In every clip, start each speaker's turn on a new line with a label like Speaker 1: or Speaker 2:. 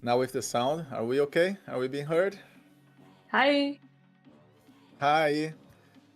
Speaker 1: Now with the sound, are we okay? Are we being heard?
Speaker 2: Hi,
Speaker 1: Hi.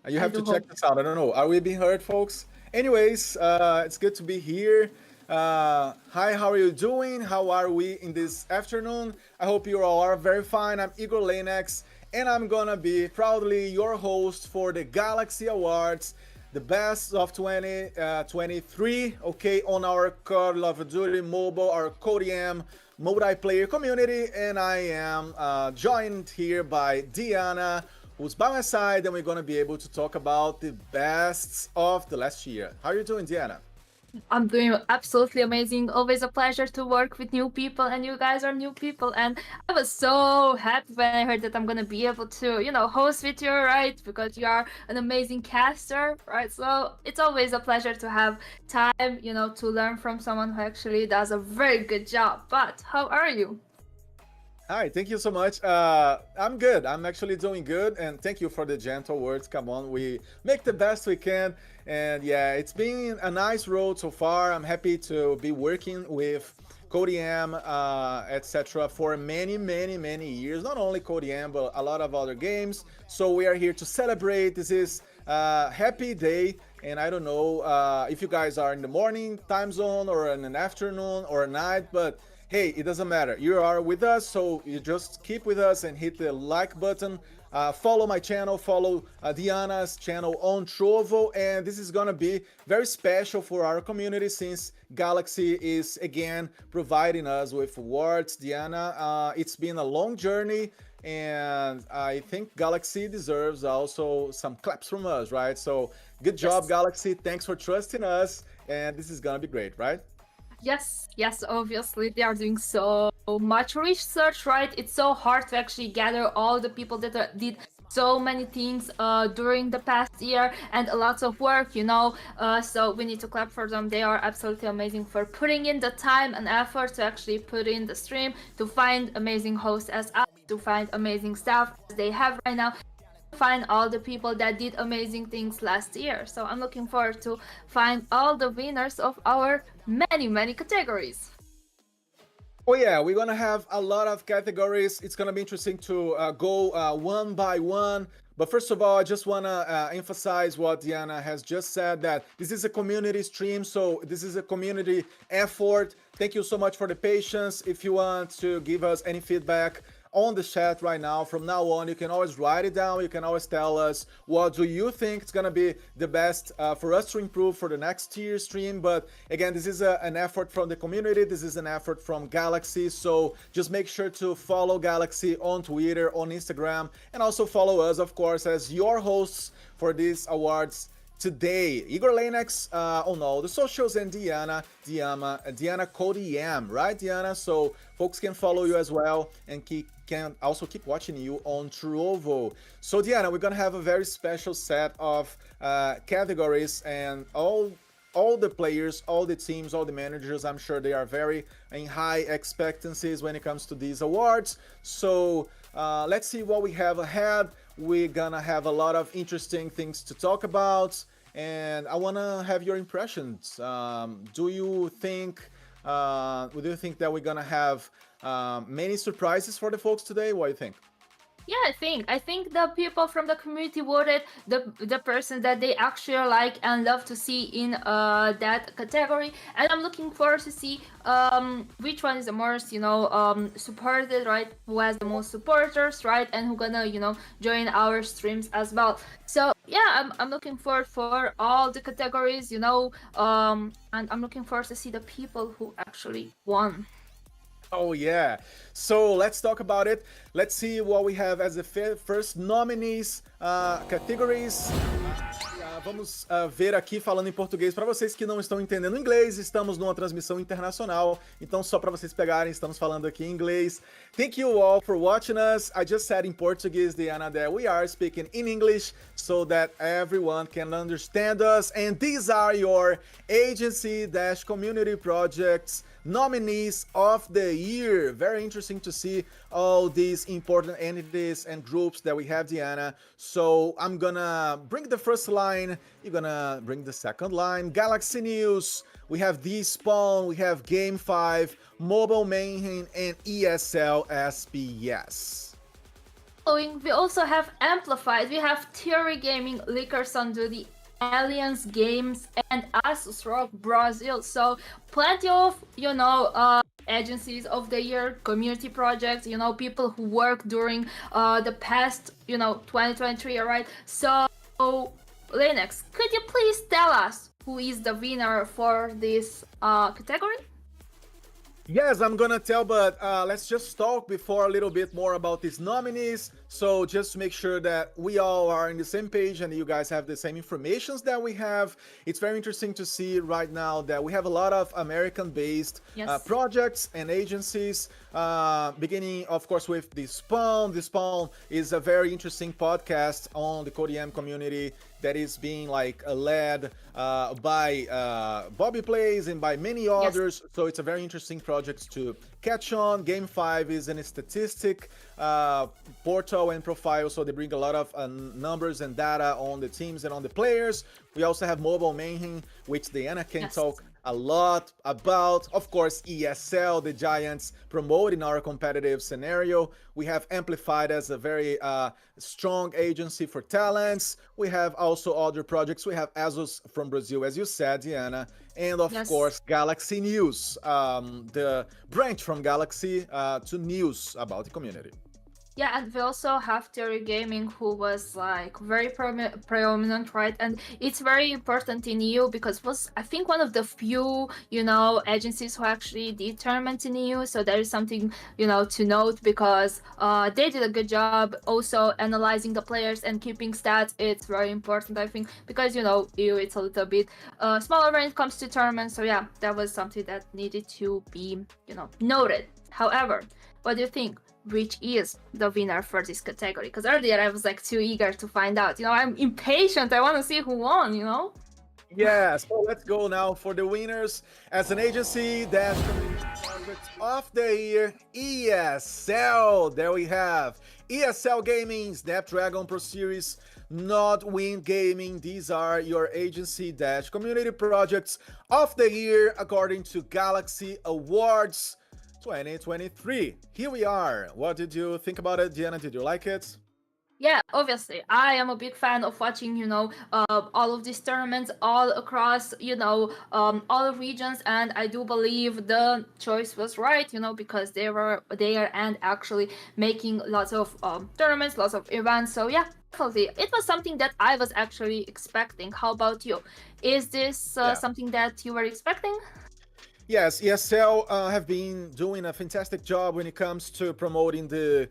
Speaker 1: You
Speaker 2: I
Speaker 1: have to
Speaker 2: do
Speaker 1: check
Speaker 2: hope.
Speaker 1: the sound. I don't know. Are we being heard, folks? Anyways, it's good to be here. Hi, how are you doing? How are we in this afternoon? I hope you all are very fine. I'm Igor LaneX, and I'm gonna be proudly your host for the Galaxy Awards, the best of 2023. Okay, on our Call of Duty Mobile, our CodeM multiplayer community, and I am joined here by Diana, who's by my side, and we're gonna be able to talk about the best of the last year. How are you doing, Diana?
Speaker 2: I'm doing absolutely amazing. Always a pleasure to work with new people, and you guys are new people. And I was so happy when I heard that I'm gonna be able to, host with you, right? Because you are an amazing caster, right? So it's always a pleasure to have time, to learn from someone who actually does a very good job. But how are you?
Speaker 1: Hi, thank you so much. I'm good. I'm actually doing good, and thank you for the gentle words. Come on, we make the best we can, and yeah, it's been a nice road so far. I'm happy to be working with CodeM, etc. for many, many, many years. Not only CodeM, but a lot of other games. So we are here to celebrate. This is a happy day, and I don't know if you guys are in the morning time zone or in an afternoon or a night, but hey, it doesn't matter. You are with us, so you just keep with us and hit the like button. Follow my channel, follow Diana's channel on Trovo, and this is gonna be very special for our community since Galaxy is again providing us with awards. Diana, it's been a long journey, and I think Galaxy deserves also some claps from us, right? So good job,
Speaker 2: Yes.
Speaker 1: Galaxy. Thanks for trusting us, and this is gonna be great, right?
Speaker 2: Yes, obviously they are doing so much research, right? It's so hard to actually gather all the people that did so many things during the past year and lots of work, so we need to clap for them. They are absolutely amazing for putting in the time and effort to actually put in the stream, to find amazing hosts as us, to find amazing staff as they have right now, find all the people that did amazing things last year. So I'm looking forward to find all the winners of our many categories.
Speaker 1: Oh yeah, we're gonna have a lot of categories. It's gonna be interesting to go one by one. But first of all, I just wanna emphasize what Diana has just said, that this is a community stream, so this is a community effort. Thank you so much for the patience. If you want to give us any feedback on the chat right now, from now on, you can always write it down. You can always tell us what do you think is gonna be the best for us to improve for the next tier stream. But again, this is an effort from the community. This is an effort from Galaxy. So just make sure to follow Galaxy on Twitter, on Instagram, and also follow us, of course, as your hosts for these awards today. Igor LaneX on all the socials, and Diana CodeM, right, Diana? So folks can follow you as well, and can also keep watching you on Trovo. So Diana, we're gonna have a very special set of categories, and all the players, all the teams, all the managers, I'm sure they are very in high expectancies when it comes to these awards. So let's see what we have ahead. We're gonna have a lot of interesting things to talk about, and I wanna have your impressions. Do you think that we're gonna have many surprises for the folks today? What do you think?
Speaker 2: Yeah, I think the people from the community voted the person that they actually like and love to see in that category, and I'm looking forward to see which one is the most supported, right? Who has the most supporters, right? And who gonna join our streams as well. So yeah, I'm looking forward for all the categories, and I'm looking forward to see the people who actually won.
Speaker 1: Oh yeah. So let's talk about it. Let's see what we have as the first nominees categories. Vamos ver aqui falando em português para vocês que não estão entendendo inglês. Estamos numa transmissão internacional, então só para vocês pegarem, estamos falando aqui em inglês. Thank you all for watching us. I just said in Portuguese, Diana, that we are speaking in English so that everyone can understand us. And these are your agency-community projects nominees of the year. Very interesting to see all these important entities and groups that we have, Diana. So I'm gonna bring the first line, you're gonna bring the second line. Galaxy News, we have Despawn, we have Game 5, Mobile Mayhem, and ESL SBS.
Speaker 2: We also have Amplified, we have Theory Gaming, Liquors Undo, the Alliance Games, and Asus Rock Brazil. So plenty of, agencies of the year, community projects, people who work during the past, 2023, all right? So, LaneX, could you please tell us who is the winner for this category?
Speaker 1: Yes, I'm gonna tell, but let's just talk before a little bit more about these nominees. So just to make sure that we all are on the same page and you guys have the same informations that we have. It's very interesting to see right now that we have a lot of American-based projects and agencies. Beginning, of course, with Despawn. Despawn is a very interesting podcast on the CodeM community that is being led by Bobby Plays and by many others. So it's a very interesting project to catch on. Game 5 is an statistic portal and profile, so they bring a lot of numbers and data on the teams and on the players. We also have Mobile Mayhem, which Diana can talk a lot about. Of course, ESL, the Giants promoting our competitive scenario. We have Amplified as a very strong agency for talents. We have also other projects. We have Asus from Brazil, as you said, Diana. And of course, Galaxy News, the branch from Galaxy to news about the community.
Speaker 2: Yeah, and we also have Theory Gaming, who was very preeminent, right? And it's very important in EU because it was, I think, one of the few, agencies who actually did tournament in EU. So there is something, to note because they did a good job also analyzing the players and keeping stats. It's very important, I think, because, EU, it's a little bit smaller when it comes to tournaments. So yeah, that was something that needed to be, noted. However, what do you think? Which is the winner for this category? Because earlier I was too eager to find out. I'm impatient. I want to see who won,
Speaker 1: Yeah, so let's go now for the winners. As an agency, that's project of the year, ESL. There we have ESL Gaming, Snapdragon Pro Series, Nodwin Gaming. These are your agency-community projects of the year according to Galaxy Awards 2023. Here we are. What did you think about it, Diana? Did you like it?
Speaker 2: Yeah, obviously. I am a big fan of watching, all of these tournaments all across, all regions. And I do believe the choice was right, because they were there and actually making lots of tournaments, lots of events. So yeah, definitely. It was something that I was actually expecting. How about you? Is this something that you were expecting?
Speaker 1: Yes, ESL have been doing a fantastic job when it comes to promoting the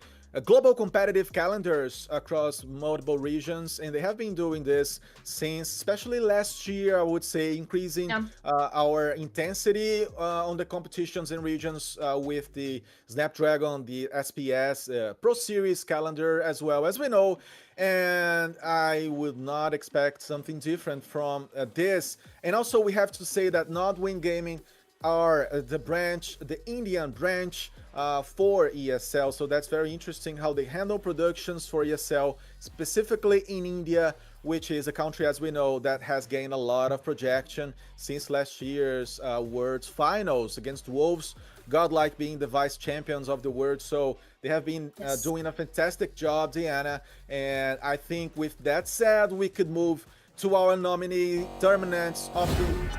Speaker 1: global competitive calendars across multiple regions, and they have been doing this since, especially last year, I would say, increasing our intensity on the competitions in regions with the Snapdragon, the SPS Pro Series calendar as well, as we know. And I would not expect something different from this. And also, we have to say that Nodwin Gaming are the Indian branch for ESL. So that's very interesting how they handle productions for ESL, specifically in India, which is a country, as we know, that has gained a lot of projection since last year's Worlds Finals against Wolves, Godlike being the vice champions of the world. So they have been doing a fantastic job, Diana. And I think with that said, we could move to our nominee tournaments of the week.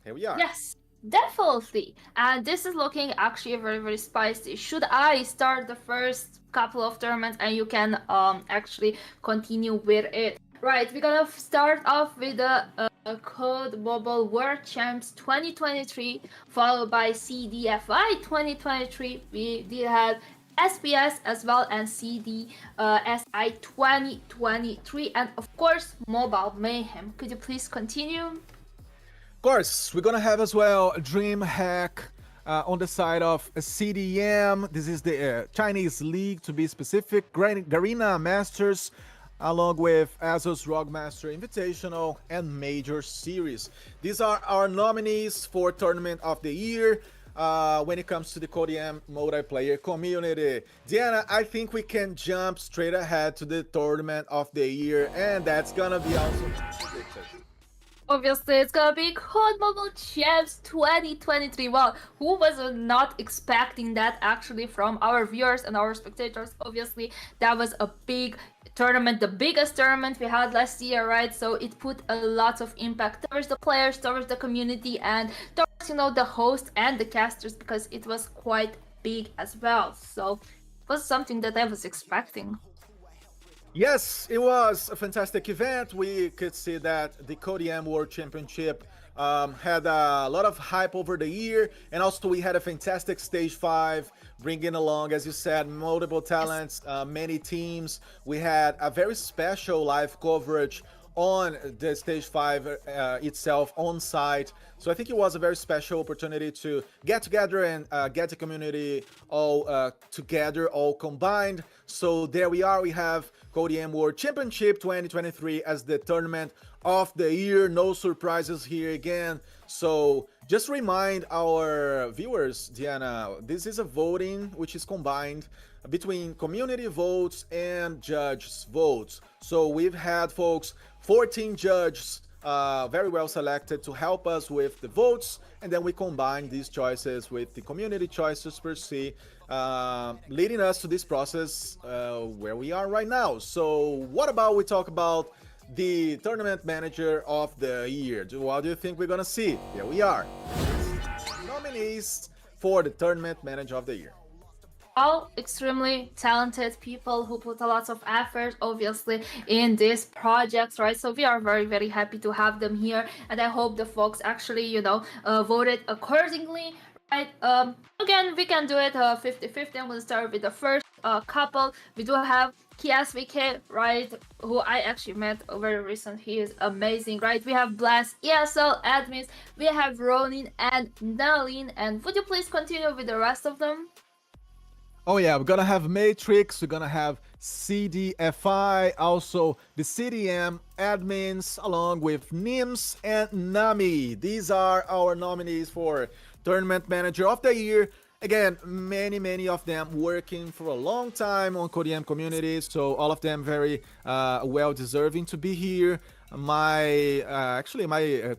Speaker 1: Here we are.
Speaker 2: Yes. Definitely. And this is looking actually very, very spicy. Should I start the first couple of tournaments and you can actually continue with it? Right, we're gonna start off with the Codmobile World Champs 2023, followed by CDFI 2023. We did have SPS as well and CDSI 2023, and of course Mobile Mayhem. Could you please continue?
Speaker 1: Of course, we're gonna have as well DreamHack on the side of CDM. This is the Chinese league, to be specific. Garena Masters, along with Asus Rockmaster Invitational and Major Series. These are our nominees for Tournament of the Year when it comes to the CodeM multiplayer community. Diana, I think we can jump straight ahead to the Tournament of the Year, and that's gonna be also predicted.
Speaker 2: Obviously, it's gonna be Codmobile Champs 2023. Well, who was not expecting that actually from our viewers and our spectators? Obviously, that was a big tournament, the biggest tournament we had last year, right? So it put a lot of impact towards the players, towards the community, and towards, you know, the host and the casters, because it was quite big as well. So it was something that I was expecting.
Speaker 1: Yes, it was a fantastic event. We could see that the CodeM World Championship had a lot of hype over the year, and also we had a fantastic stage 5, bringing along, as you said, multiple talents, many teams. We had a very special live coverage on the stage 5 itself on site. So I think it was a very special opportunity to get together and get the community all together, all combined. So there we are. We have CodeM World Championship 2023 as the tournament of the year. No surprises here again. So just remind our viewers, Diana, this is a voting which is combined between community votes and judges votes. So we've had, folks, 14 judges very well selected to help us with the votes, and then we combine these choices with the community choices per se, leading us to this process where we are right now. So what about we talk about the tournament manager of the year? What do you think we're gonna see? Here we are, nominees for the tournament manager of the year.
Speaker 2: All extremely talented people who put a lot of effort, obviously, in this project, right? So we are very, very happy to have them here, and I hope the folks actually, you know, voted accordingly, right? Again, we can do it 50-50. I'm gonna start with the first couple. We do have KSVK, right, who I actually met very recent. He is amazing, right? We have Blast ESL admins, we have Ronin and Nalin, and would you please continue with the rest of them?
Speaker 1: Oh yeah, we're gonna have Matrix, we're gonna have CDFI, also the CDM admins, along with NIMS and NAMI. These are our nominees for Tournament Manager of the Year. Again, many of them working for a long time on CodeM communities, so all of them very well deserving to be here. My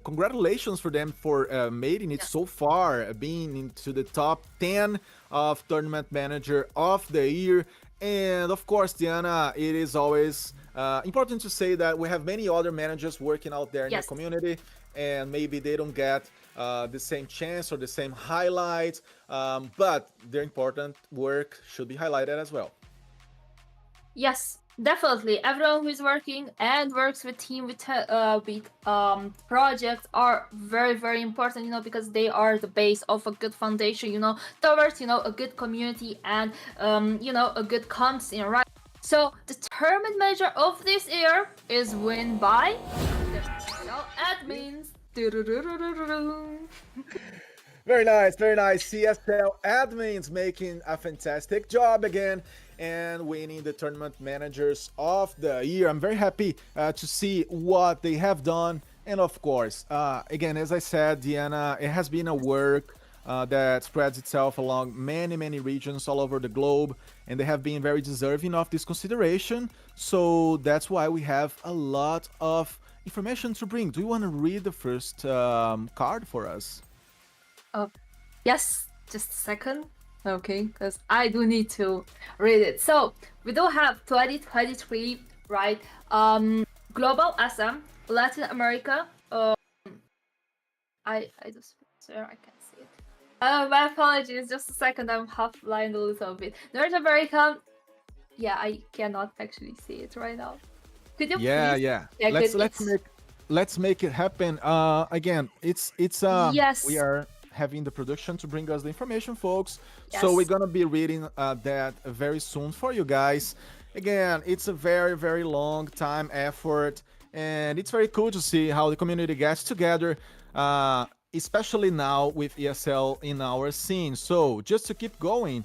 Speaker 1: congratulations for them for making it so far, being into the top 10 of Tournament Manager of the Year. And of course, Diana, it is always important to say that we have many other managers working out there in the community, and maybe they don't get the same chance or the same highlights, but their important work should be highlighted as well.
Speaker 2: Yes, definitely. Everyone who is working and works with team with projects are very, very important, you know, because they are the base of a good foundation, you know, towards, you know, a good community and you know, a good comp scene, right? So the tournament manager of this year is won by the admins.
Speaker 1: Very nice, very nice. CSL admins making a fantastic job again and winning the tournament managers of the year. I'm very happy to see what they have done. And of course, again, as I said, Diana, it has been a work that spreads itself along many regions all over the globe, and they have been very deserving of this consideration. So that's why we have a lot of information to bring. Do you want to read the first card for us?
Speaker 2: Yes, just a second. Okay, because I do need to read it. So we do have 2023, right? Global SM, Latin America. I just swear I can't see it. My apologies. Just a second. I'm half blind a little bit. North America. Yeah, I cannot actually see it right now. Could you please?
Speaker 1: Yeah.
Speaker 2: Check
Speaker 1: Let's make it happen. Again, it's
Speaker 2: yes.
Speaker 1: We are having the production to bring us the information, folks.
Speaker 2: Yes.
Speaker 1: So we're gonna be reading that very soon for you guys. Again, it's a very long time effort, and it's very cool to see how the community gets together, especially now with ESL in our scene. So just to keep going,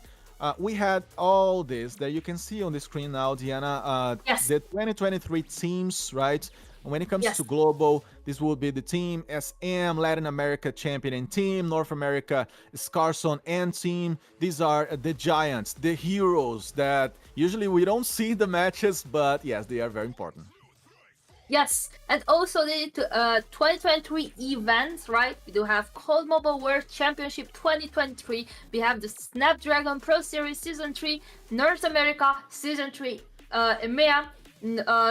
Speaker 1: we had all this that you can see on the screen now, Diana.
Speaker 2: Yes.
Speaker 1: The 2023 teams, right? When it comes
Speaker 2: Yes.
Speaker 1: to global, this will be the team SM, Latin America champion and team, North America Scarson and team. These are the giants, the heroes that usually we don't see the matches, but yes, they are very important.
Speaker 2: Yes, and also the 2023 events, right? We do have Codmobile World Championship 2023. We have the Snapdragon Pro Series Season 3, North America Season 3, EMEA,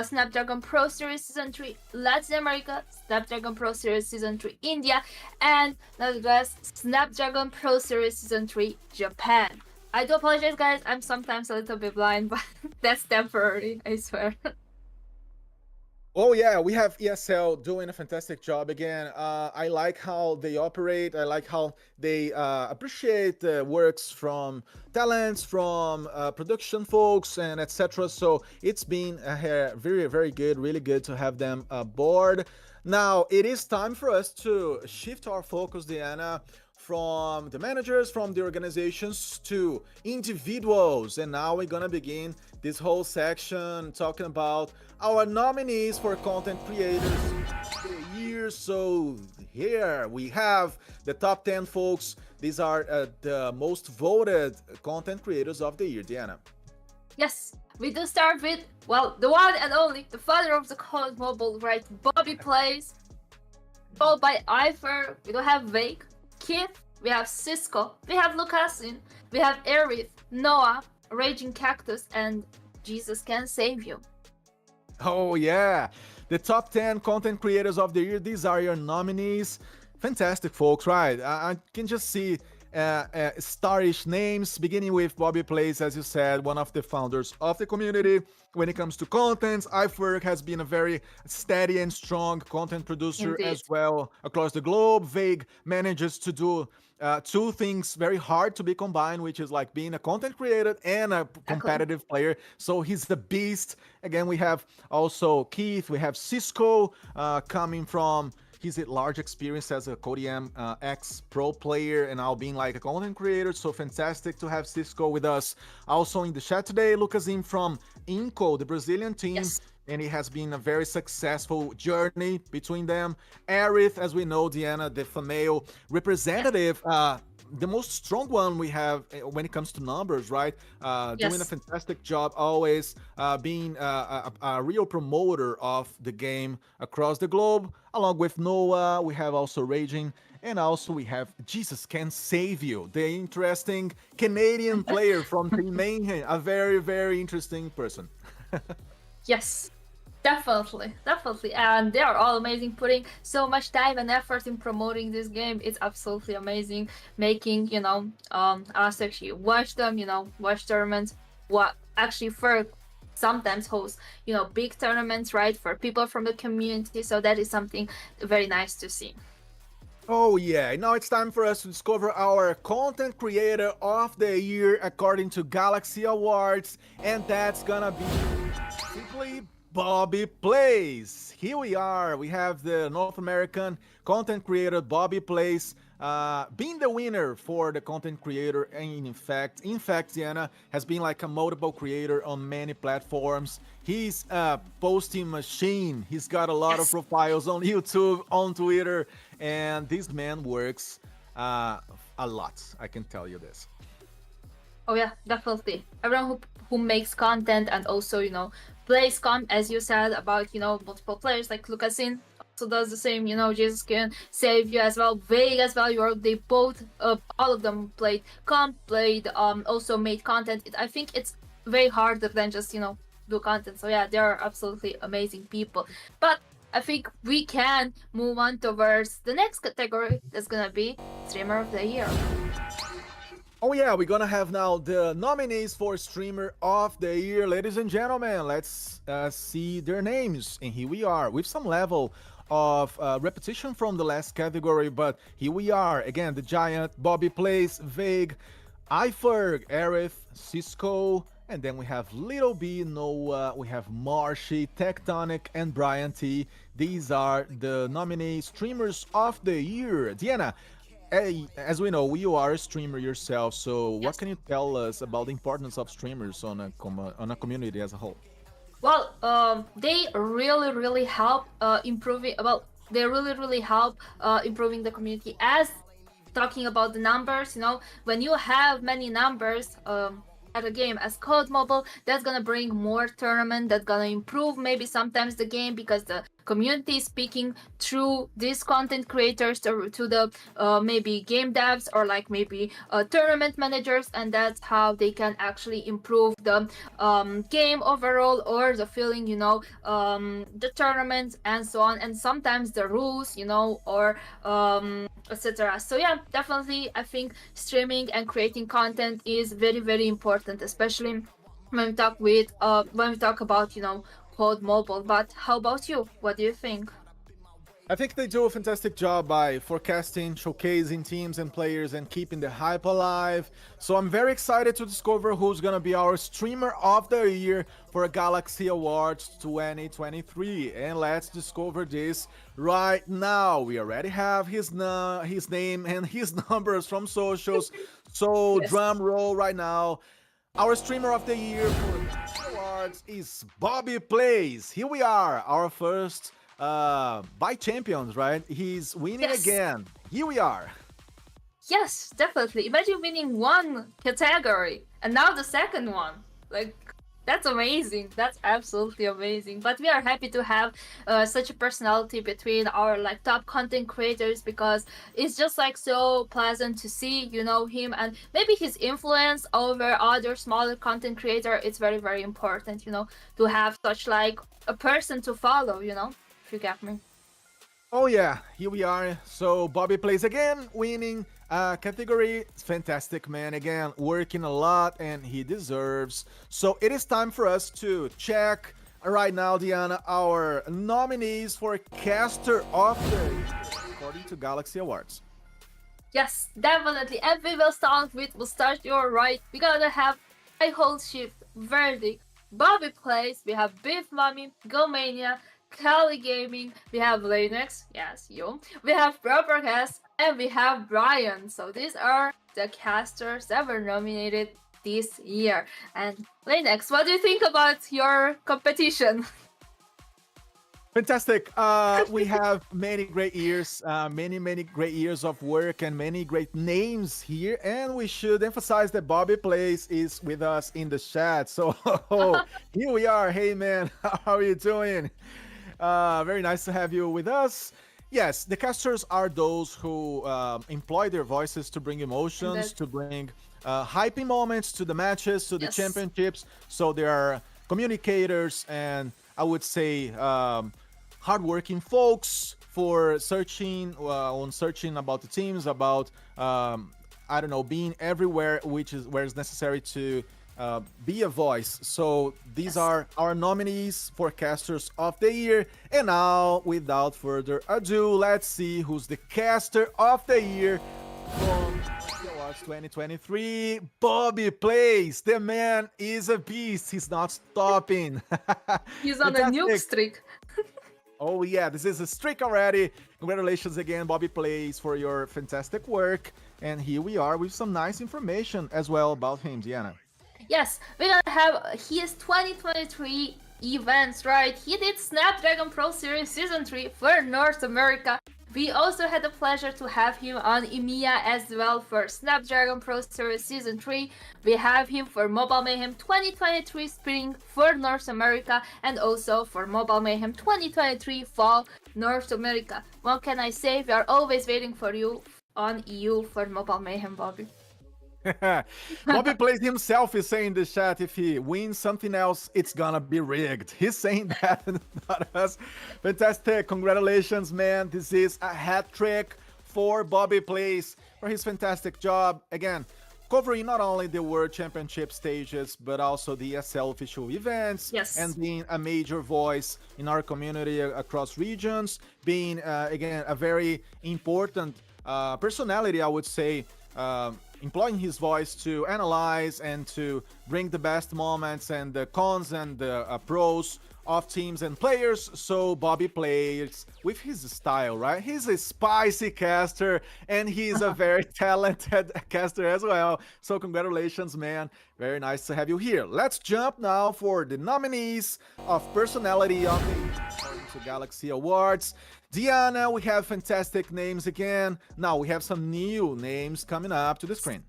Speaker 2: Snapdragon Pro Series Season 3, Latin America, Snapdragon Pro Series Season 3, India, and nonetheless, Snapdragon Pro Series Season 3, Japan. I do apologize, guys. I'm sometimes a little bit blind, but that's temporary, I swear.
Speaker 1: Oh yeah, we have ESL doing a fantastic job again. I like how they operate. I like how they appreciate the works from talents, from production folks, and etc. So it's been very, very good, really good to have them aboard. Now it is time for us to shift our focus, Diana, from the managers, from the organizations to individuals. And now we're gonna begin this whole section talking about our nominees for content creators of the year. So here we have the top 10 folks. These are the most voted content creators of the year, Diana.
Speaker 2: Yes, we do start with, well, the one and only, the father of the Codmobile, right? Bobby Plays, followed by Ifer. We do have Vake, Keith, we have Cisco, we have Lucasin, we have Aerith, Noah, Raging Cactus, and Jesus Can Save You.
Speaker 1: Oh yeah, the top 10 content creators of the year. These are your nominees. Fantastic folks, right? I can just see starish names, beginning with Bobby Plays, as you said, one of the founders of the community. When it comes to content, Iferg has been a very steady and strong content producer
Speaker 2: Indeed.
Speaker 1: as well across the globe. Vague manages to do two things very hard to be combined, which is like being a content creator and a competitive player. So he's the beast. Again, we have also Keith, we have Cisco coming from his large experience as a Codem X pro player and now being like a content creator. So fantastic to have Cisco with us. Also in the chat today, Lucasin from Inco, the Brazilian team.
Speaker 2: Yes.
Speaker 1: And it has been a very successful journey between them. Aerith, as we know, Diana, the female representative, the most strong one we have when it comes to numbers, right? Doing a fantastic job, always being a real promoter of the game across the globe. Along with Noah, we have also Raging, and also we have Jesus Can Save You, the interesting Canadian player from Team Mayhem, a very, very interesting person.
Speaker 2: Yes. Definitely, and they are all amazing, putting so much time and effort in promoting this game. It's absolutely amazing, making us actually watch them, watch tournaments. What actually for sometimes host big tournaments, right, for people from the community. So that is something very nice to see.
Speaker 1: Oh yeah, now it's time for us to discover our content creator of the year according to GLXY Awards, and that's gonna be simply Bobby Plays. Here we are. We have the North American content creator Bobby Plays being the winner for the content creator. And in fact, Diana has been like a multiple creator on many platforms. He's a posting machine. He's got a lot of profiles on YouTube, on Twitter, and this man works a lot. I can tell you this.
Speaker 2: Oh yeah, definitely. Everyone who makes content and also plays as you said about multiple players like Lucasin also does the same. Jesus Can Save You as well, Vague as well. They both all of them played also made content. I think it's very harder than just do content. So yeah, they are absolutely amazing people. But I think we can move on towards the next category. That's gonna be Streamer of the Year.
Speaker 1: Oh yeah, we're gonna have now the nominees for Streamer of the Year. Ladies and gentlemen, let's see their names. And here we are with some level of repetition from the last category, but here we are. Again, the Giant, Bobby Plays, Vague, Iferg, Aerith, Cisco, and then we have Little B, Noah, we have Marshy, Tectonic, and Brian T. These are the nominee Streamers of the Year. Diana, as we know, you are a streamer yourself. So, what
Speaker 2: Yes.
Speaker 1: can you tell us about the importance of streamers on on a community as a whole?
Speaker 2: Well, they really, really help improving. Well, they really, really help improving the community. As talking about the numbers, when you have many numbers at a game as Codmobile, that's gonna bring more tournament. That's gonna improve maybe sometimes the game because the community is speaking through these content creators to the maybe game devs or like maybe tournament managers, and that's how they can actually improve the game overall or the feeling, the tournaments and so on, and sometimes the rules, or etc. So yeah, definitely I think streaming and creating content is very, very important, especially when we talk about Codmobile. But how about you? What do you think?
Speaker 1: I think they do a fantastic job by forecasting, showcasing teams and players, and keeping the hype alive. So I'm very excited to discover who's gonna be our streamer of the year for Galaxy Awards 2023. And let's discover this right now. We already have his name and his numbers from socials. So
Speaker 2: Yes.
Speaker 1: drum roll right now. Our streamer of the year for Galaxy Awards is Bobby Plays. Here we are, our first by champions, right? He's winning
Speaker 2: Yes.
Speaker 1: again. Here we are.
Speaker 2: Yes, definitely. Imagine winning one category and now the second one. Like, that's amazing. That's absolutely amazing. But we are happy to have such a personality between our like top content creators, because it's just like so pleasant to see, him, and maybe his influence over other smaller content creator. It's very, very important, to have such like a person to follow, if you get me.
Speaker 1: Oh yeah, here we are. So Bobby Plays again, winning category. It's fantastic, man. Again, working a lot, and he deserves. So it is time for us to check right now, Diana, our nominees for Caster of the Year according to Galaxy Awards.
Speaker 2: Yes, definitely. And we'll start your right. We're gonna have I Hold Shift, Verdict, Bobby Plays, we have Beef Mommy, Gomania, Cali Gaming, we have LaneX, yes, you. We have Propercast, and we have Brian. So these are the casters that were nominated this year. And LaneX, what do you think about your competition?
Speaker 1: Fantastic. We have many great years, many great years of work and many great names here. And we should emphasize that Bobby Plays is with us in the chat. So here we are. Hey, man, how are you doing? Very nice to have you with us. Yes, the casters are those who employ their voices to bring emotions, to bring hyping moments to the matches, to the
Speaker 2: Yes.
Speaker 1: championships. So they are communicators and I would say hardworking folks for searching about the teams, about I don't know, being everywhere, which is where it's necessary to be a voice. So these
Speaker 2: Yes.
Speaker 1: are our nominees for casters of the year. And now, without further ado, let's see who's the caster of the year from Awards 2023. Bobby Plays. The man is a beast. He's not stopping.
Speaker 2: He's on a nuke
Speaker 1: Fantastic.
Speaker 2: streak.
Speaker 1: Oh yeah, this is a streak already. Congratulations again, Bobby Plays, for your fantastic work. And here we are with some nice information as well about him, Diana.
Speaker 2: Yes, we're gonna have his 2023 events, right? He did Snapdragon Pro Series Season 3 for North America. We also had the pleasure to have him on EMEA as well for Snapdragon Pro Series Season 3. We have him for Mobile Mayhem 2023 Spring for North America, and also for Mobile Mayhem 2023 Fall North America. What can I say? We are always waiting for you on EU for Mobile Mayhem, Bobby.
Speaker 1: Bobby Plays himself is saying in the chat, if he wins something else, it's gonna be rigged. He's saying that, not us. Fantastic. Congratulations, man. This is a hat trick for Bobby Plays for his fantastic job. Again, covering not only the World Championship stages, but also the ESL official events.
Speaker 2: Yes.
Speaker 1: And being a major voice in our community across regions. Being, again, a very important personality, I would say, employing his voice to analyze and to bring the best moments and the cons and the pros of teams and players. So Bobby plays with his style, right? He's a spicy caster and he's a very talented caster as well. So congratulations, man. Very nice to have you here. Let's jump now for the nominees of Personality of the Year according to GLXY Awards. Diana, we have fantastic names again. Now we have some new names coming up to the screen.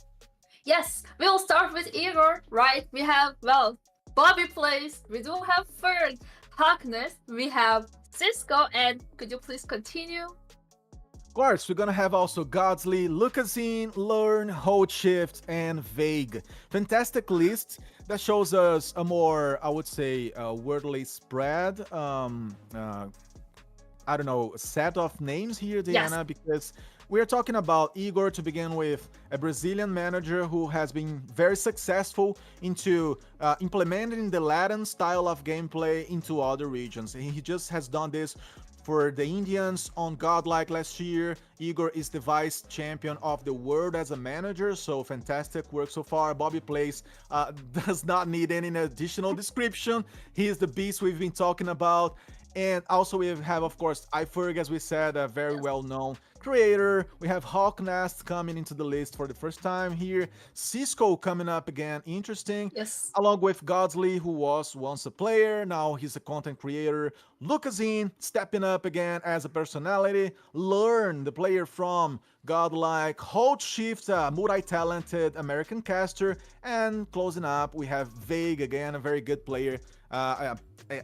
Speaker 2: Yes, we'll start with Igor, right? We have, well, Bobby plays, we do have Fern, Harkness, we have Cisco, and could you please continue?
Speaker 1: Of course, we're gonna have also Godsley, Lucasine, Learn, Hold Shift, and Vague. Fantastic list that shows us a more, I would say, wordly spread, I don't know, set of names here, Diana,
Speaker 2: Yes.
Speaker 1: because we're talking about Igor to begin with, a Brazilian manager who has been very successful into implementing the Latin style of gameplay into other regions. And he just has done this for the Indians on Godlike last year. Igor is the vice champion of the world as a manager, so fantastic work so far. Bobby plays does not need any additional description. He is the beast we've been talking about. And also we have, of course, iFerg, as we said, a very well-known creator. We have Hawk Nest coming into the list for the first time here. Cisco coming up again, interesting.
Speaker 2: Yes.
Speaker 1: Along with Godsley, who was once a player, now he's a content creator. Lucasine stepping up again as a personality. Learn, the player from Godlike. Hold Shift, a multi-talented American caster. And closing up, we have Vague again, a very good player.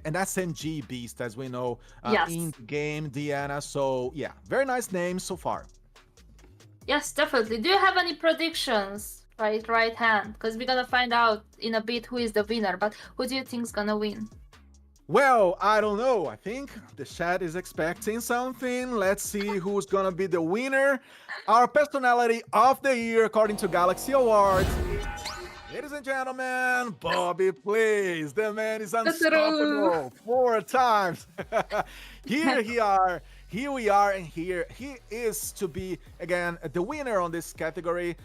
Speaker 1: An SMG beast, as we know,
Speaker 2: Yes.
Speaker 1: in the game, Diana. So yeah, very nice names so far.
Speaker 2: Yes, definitely. Do you have any predictions? Right hand, because we're gonna find out in a bit who is the winner, but who do you think is gonna win?
Speaker 1: Well, I don't know. I think the chat is expecting something. Let's see who's gonna be the winner. Our personality of the year, according to GLXY Awards. Ladies and gentlemen, Bobby plays. The man is unstoppable 4 times. Here we are, and here he is to be, again, the winner on this category.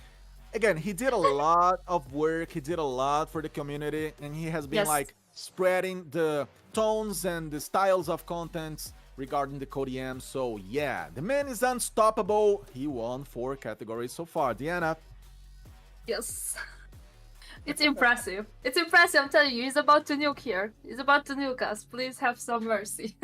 Speaker 1: Again, he did a lot of work. He did a lot for the community, and he has been
Speaker 2: Yes.
Speaker 1: spreading the tones and the styles of content regarding the CodeM. So yeah, the man is unstoppable. He won 4 categories so far. Diana.
Speaker 2: Yes. It's impressive. It's impressive, I'm telling you. He's about to nuke here. He's about to nuke us. Please have some mercy.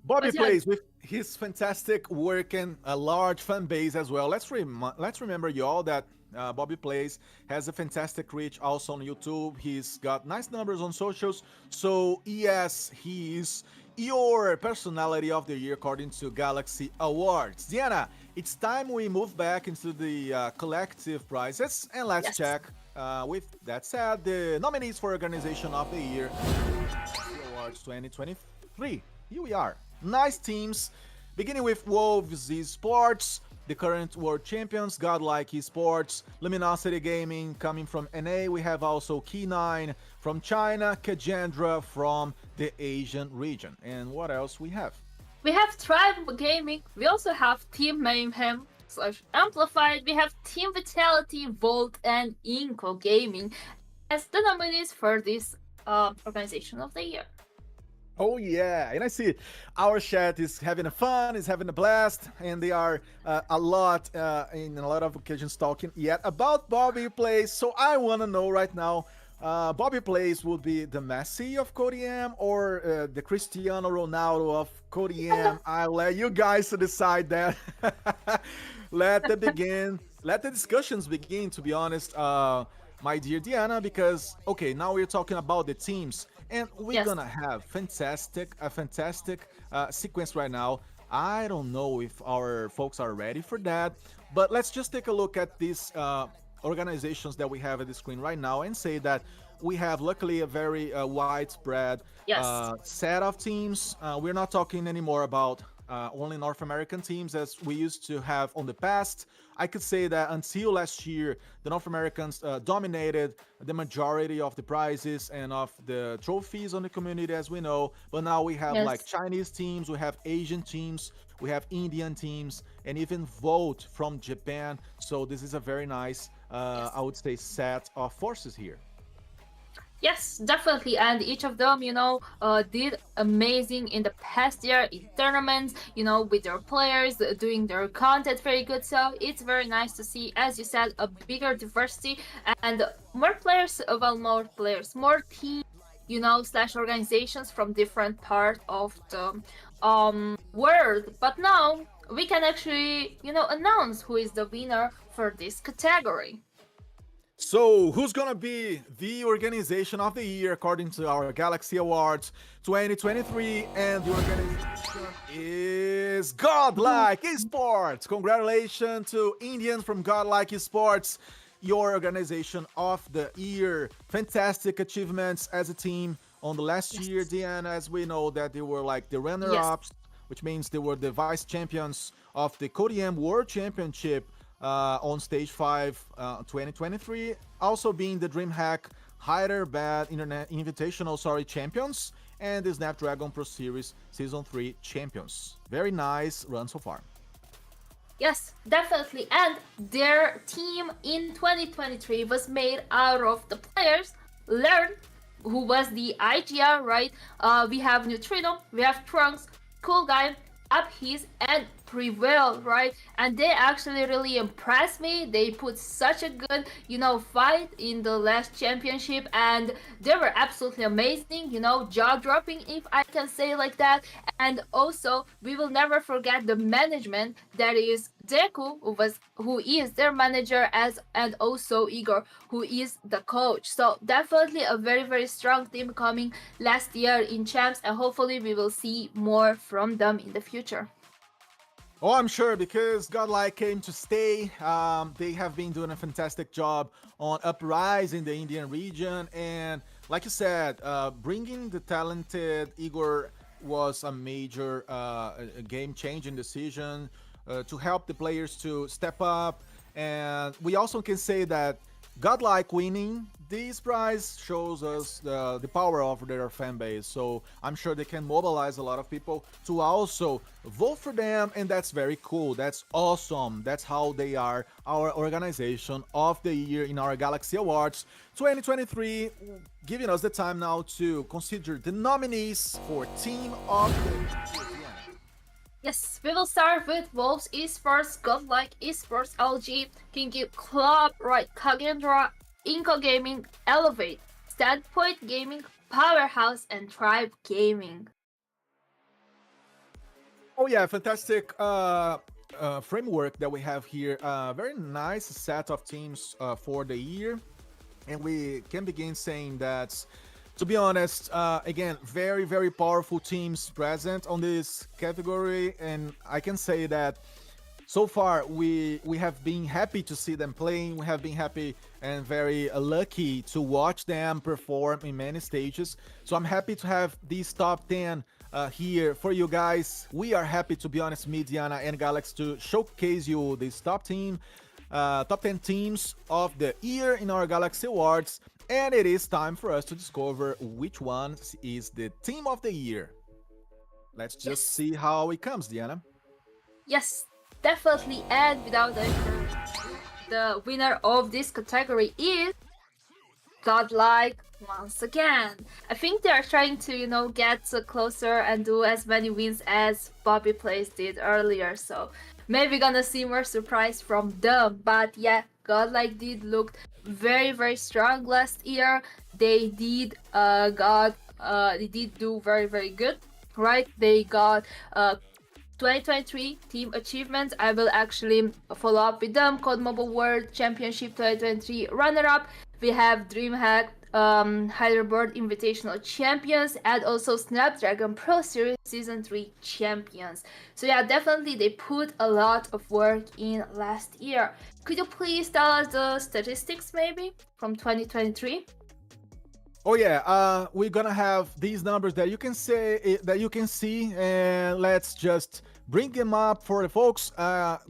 Speaker 1: Bobby
Speaker 2: But yeah.
Speaker 1: plays with his fantastic work and a large fan base as well. Let's remember y'all that Bobby Plays has a fantastic reach also on YouTube. He's got nice numbers on socials. So yes, he is your personality of the year according to GLXY Awards. Diana, it's time we move back into the collective prizes, and let's
Speaker 2: Yes.
Speaker 1: check. With that said, the nominees for Organization of the Year Awards 2023. Here we are. Nice teams, beginning with Wolves Esports, the current world champions, Godlike Esports, Luminosity Gaming coming from NA. We have also Key9 from China, Kajandra from the Asian region. And what else we have?
Speaker 2: We have Tribe Gaming. We also have Team Mayhem / Amplified. We have Team Vitality, Volt, and Inco Gaming as the nominees for this Organization of the Year.
Speaker 1: Oh yeah, and I see our chat is having a fun, is having a blast, and they are a lot in a lot of occasions talking yet about Bobby Plays. So I want to know right now, Bobby Plays would be the Messi of CodeM or the Cristiano Ronaldo of CodeM? I'll let you guys decide that. Let the discussions begin, to be honest, my dear Diana, because okay, now we're talking about the teams. And we're
Speaker 2: Yes.
Speaker 1: gonna have a fantastic sequence right now. I don't know if our folks are ready for that, but let's just take a look at these organizations that we have at the screen right now and say that we have luckily a very widespread
Speaker 2: Yes.
Speaker 1: set of teams. We're not talking anymore about only North American teams as we used to have on the past. I could say that until last year, the North Americans dominated the majority of the prizes and of the trophies on the community, as we know. But now we have
Speaker 2: Yes.
Speaker 1: like Chinese teams, we have Asian teams, we have Indian teams, and even Volt from Japan. So this is a very nice, I would say, set of forces here.
Speaker 2: Yes, definitely. And each of them, did amazing in the past year in tournaments, with their players doing their content very good. So it's very nice to see, as you said, a bigger diversity and more players, more teams, slash organizations from different part of the world. But now we can actually, announce who is the winner for this category.
Speaker 1: So, who's gonna be the organization of the year according to our Galaxy Awards 2023? And the organization is Godlike Esports. Congratulations to Indians from Godlike Esports, your organization of the year. Fantastic achievements as a team on the last year, Diana, as we know that they were like the runner-ups, which means they were the vice champions of the Codmobile World Championship on stage 5 2023, also being the DreamHack Hyderabad Internet Invitational champions and the Snapdragon Pro Series Season 3 champions. Very nice run so far.
Speaker 2: Yes, definitely. And their team in 2023 was made out of the players Learn, who was the IGR, right? We have Neutrino, we have Trunks, Cool Guy, Uphees, and Prevail, right? And they actually really impressed me. They put such a good, fight in the last championship, and they were absolutely amazing, jaw dropping, if I can say like that. And also, we will never forget the management that is Deku, who is their manager, and also Igor, who is the coach. So definitely a very, very strong team coming last year in champs, and hopefully we will see more from them in the future.
Speaker 1: Oh, I'm sure, because Godlike came to stay. They have been doing a fantastic job on uprising the Indian region. And like you said, bringing the talented Igor was a major game-changing decision to help the players to step up. And we also can say that Godlike winning this prize shows us the power of their fan base. So I'm sure they can mobilize a lot of people to also vote for them, and that's very cool. That's awesome. That's how they are our organization of the year in our Galaxy Awards 2023, giving us the time now to consider the nominees for Team of the Year.
Speaker 2: Yes, we will start with Wolves Esports, Godlike Esports, LG, Kinky Club, right, Kagendra, Inco Gaming, Elevate, Standpoint Gaming, Powerhouse, and Tribe Gaming.
Speaker 1: Oh yeah, fantastic framework that we have here. Very nice set of teams for the year. And we can begin saying that, to be honest, again, very, very powerful teams present on this category. And I can say that so far we have been happy to see them playing. We have been happy and very lucky to watch them perform in many stages. So I'm happy to have these top 10 here for you guys. We are happy, to be honest, Mediana and Galaxy, to showcase you this top 10 teams of the year in our Galaxy Awards. And it is time for us to discover which one is the team of the year. Let's just see how it comes, Diana.
Speaker 2: Yes, definitely. And without the winner of this category is Godlike once again. I think they are trying to, get closer and do as many wins as Bobby Plays did earlier. So maybe gonna see more surprise from them. But yeah, Godlike did look very, very strong last year. They did do very, very good, right? They got 2023 team achievements. I will actually follow up with them. Codmobile World Championship 2023 runner-up. We have DreamHack Hyderabad Invitational champions, and also Snapdragon Pro Series Season 3 champions. So yeah, definitely they put a lot of work in last year. Could you please tell us the statistics maybe from 2023?
Speaker 1: Oh yeah, we're gonna have these numbers that you can see, and let's just bring them up for the folks.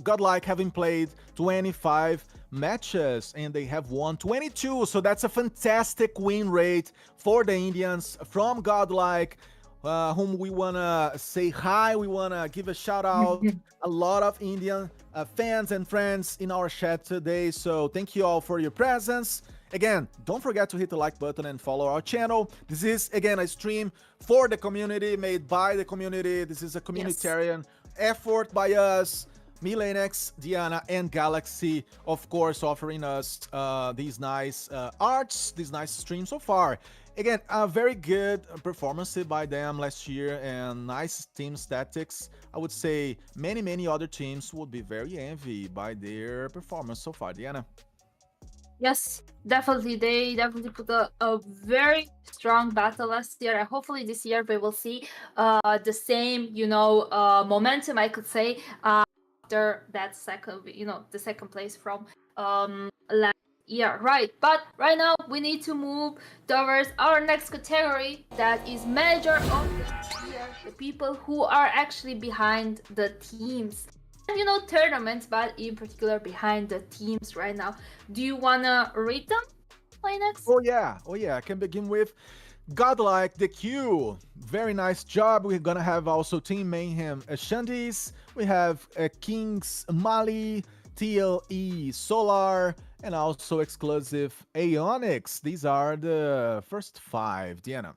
Speaker 1: Godlike having played 25 matches and they have won 22, so that's a fantastic win rate for the Indians from Godlike, whom we wanna say hi. We wanna give a shout out. A lot of Indian fans and friends in our chat today, so thank you all for your presence. Again, don't forget to hit the like button and follow our channel. This is, again, a stream for the community, made by the community. This is a communitarian effort by us, me, LaneX, Diana, and GLXY, of course, offering us these nice arts, these nice streams so far. Again, a very good performance by them last year and nice team statistics. I would say many other teams would be very envied by their performance so far. Diana?
Speaker 2: Yes, definitely. They definitely put a very strong battle last year, and hopefully this year we will see the same, momentum, I could say, after that second, the second place from last year, right? But right now we need to move towards our next category, that is manager of the year, the people who are actually behind the teams. And tournaments, but in particular behind the teams right now. Do you wanna read them, LaneX?
Speaker 1: Oh yeah, I can begin with Godlike the Q. Very nice job. We're gonna have also Team Mayhem Shandis. We have Kings Mali, TLE Solar, and also exclusive Aonix. These are the first 5. Diana?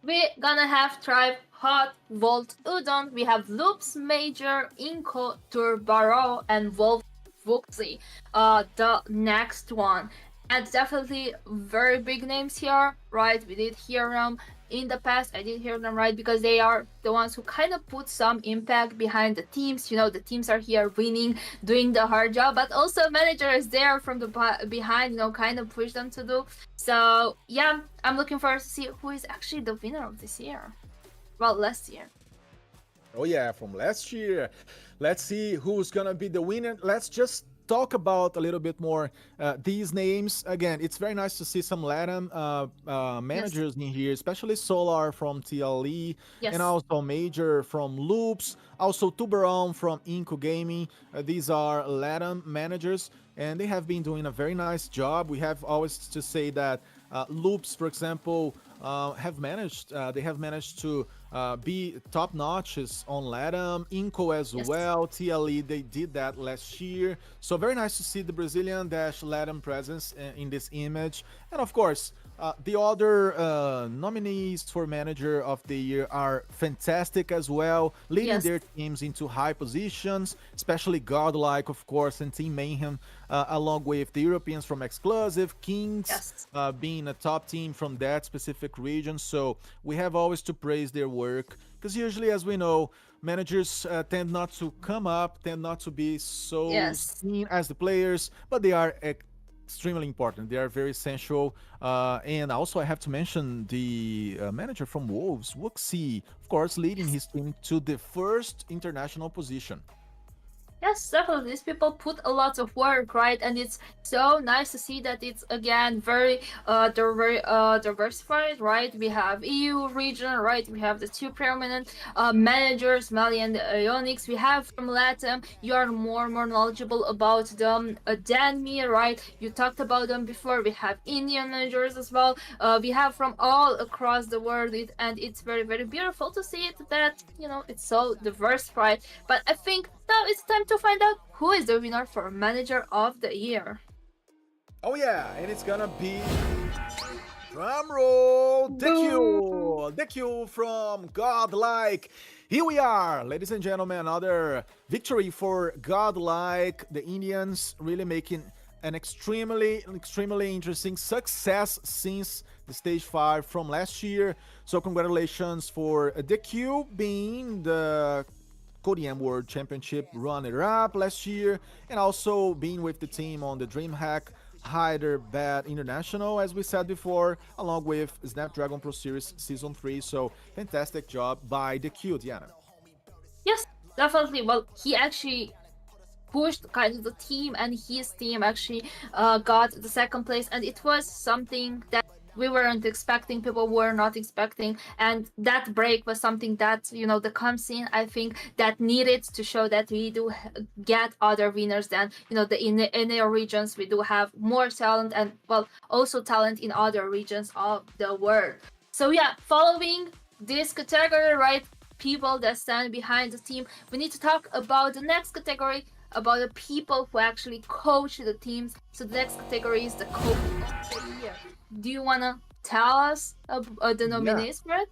Speaker 2: We're gonna have Tribe, Hot, Volt, Udon. We have Loops, Major, Inko, Turbaro, and Wolf Vuxi. The next one. And definitely very big names here, right? We did hear them in the past. I did hear them, right? Because they are the ones who kind of put some impact behind the teams. The teams are here winning, doing the hard job, but also manager is there from the behind, kind of push them to do. So yeah, I'm looking forward to see who is actually the winner of this year. Well, last year.
Speaker 1: Oh yeah, from last year. Let's see who's gonna be the winner. Let's just talk about a little bit more these names. Again, it's very nice to see some LATAM managers in here, especially Solar from TLE, and also Major from Loops, also Tubarão from Inco Gaming. These are LATAM managers, and they have been doing a very nice job. We have always to say that Loops, for example, they have managed to be top notches on LATAM, Inco as well, TLE, they did that last year. So very nice to see the Brazilian LATAM presence in this image. And of course, the other nominees for manager of the year are fantastic as well, leading their teams into high positions, especially Godlike, of course, and Team Mayhem, along with the Europeans from Exclusive, Kings being a top team from that specific region. So we have always to praise their work, because usually, as we know, managers tend not to come up, tend not to be so seen as the players, but they are extremely important. They are very essential. And also I have to mention the manager from Wolves, Wuxi, of course, leading his team to the first international position.
Speaker 2: Yes, definitely. These people put a lot of work, right? And it's so nice to see that it's again very diversified, right? We have EU region, right? We have the 2 prominent managers, Mali and Aonix. We have from LATAM. You are more knowledgeable about them than me, right? You talked about them before. We have Indian managers as well. We have from all across the world, and it's very beautiful to see it that it's so diversified. But I think now it's time to find out who is the winner for Manager of the Year.
Speaker 1: Oh yeah, and it's gonna be, drumroll, DQ from Godlike. Here we are, ladies and gentlemen, another victory for Godlike. The Indians really making an extremely interesting success since the stage 5 from last year. So congratulations for DQ being the Codmobile World Championship runner-up last year, and also being with the team on the DreamHack Hyderabad International, as we said before, along with Snapdragon Pro Series Season 3. So fantastic job by the Q, Diana.
Speaker 2: Yes, definitely. Well, he actually pushed kind of the team, and his team actually got the second place, and it was something that we weren't expecting, people were not expecting, and that break was something that the com scene, I think, that needed to show that we do get other winners than in our regions. We do have more talent, and well, also talent in other regions of the world. So yeah, following this category, right, people that stand behind the team, we need to talk about the next category, about the people who actually coach the teams. So the next category is the coach of the year. Do you wanna tell us the
Speaker 1: Yeah.
Speaker 2: nominees for it?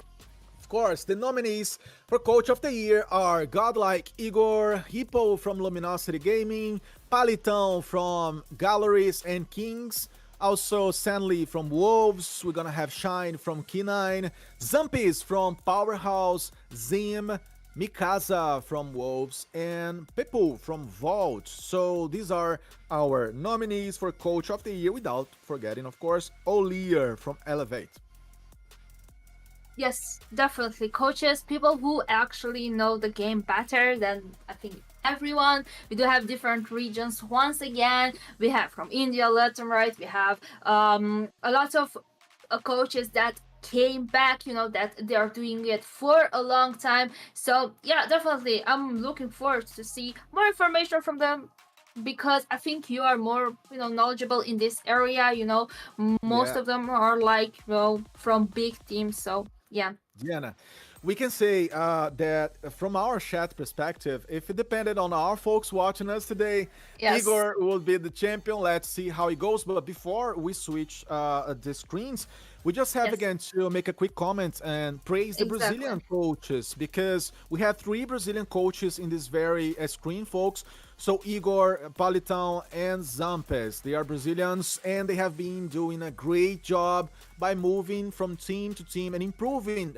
Speaker 1: Of course, the nominees for Coach of the Year are Godlike Igor, Hippo from Luminosity Gaming, Palitão from Galleries and Kings, also Sanley from Wolves, we're gonna have Shine from K9, Zampis from Powerhouse, Zim, Mikasa from Wolves, and Pepu from Vault. So these are our nominees for Coach of the Year, without forgetting, of course, Olier from Elevate.
Speaker 2: Yes, definitely. Coaches, people who actually know the game better than I think everyone. We do have different regions. Once again, we have from India, left and right. We have a lot of coaches that came back, that they are doing it for a long time. So yeah, definitely, I'm looking forward to see more information from them because I think you are more, knowledgeable in this area. Most
Speaker 1: Yeah.
Speaker 2: of them are like, from big teams. So yeah.
Speaker 1: Diana, we can say that from our chat perspective, if it depended on our folks watching us today,
Speaker 2: Yes.
Speaker 1: Igor will be the champion. Let's see how it goes. But before we switch the screens, we just have
Speaker 2: Yes.
Speaker 1: again to make a quick comment and praise the
Speaker 2: Exactly.
Speaker 1: Brazilian coaches because we have three Brazilian coaches in this very screen, folks. So Igor, Palitão, and Zampes, they are Brazilians and they have been doing a great job by moving from team to team and improving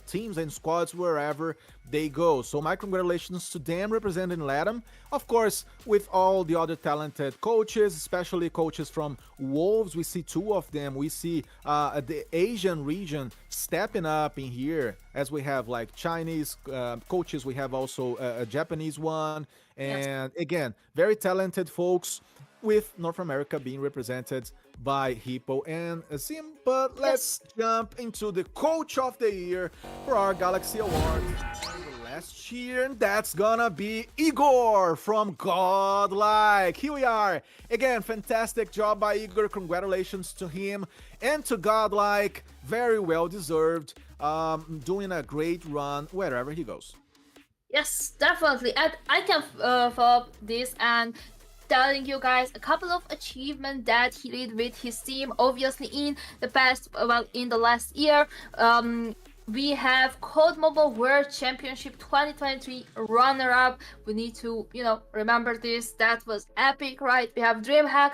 Speaker 1: teams and squads wherever they go. So my congratulations to them representing LATAM. Of course, with all the other talented coaches, especially coaches from Wolves, we see two of them. We see the Asian region stepping up in here as we have like Chinese coaches. We have also a Japanese one.
Speaker 2: Yes.
Speaker 1: And again, very talented folks with North America being represented by Hippo and Zim. But
Speaker 2: Yes.
Speaker 1: let's jump into the Coach of the Year for our Galaxy Award last year, and that's gonna be Igor from Godlike. Here we are. Again, fantastic job by Igor. Congratulations to him and to Godlike. Very well deserved. Doing a great run wherever he goes.
Speaker 2: Yes, definitely. And I can follow up this and telling you guys a couple of achievements that he did with his team. Obviously, in the past, well, in the last year, we have Codmobile World Championship 2023 runner-up. We need to, remember this. That was epic, right? We have DreamHack,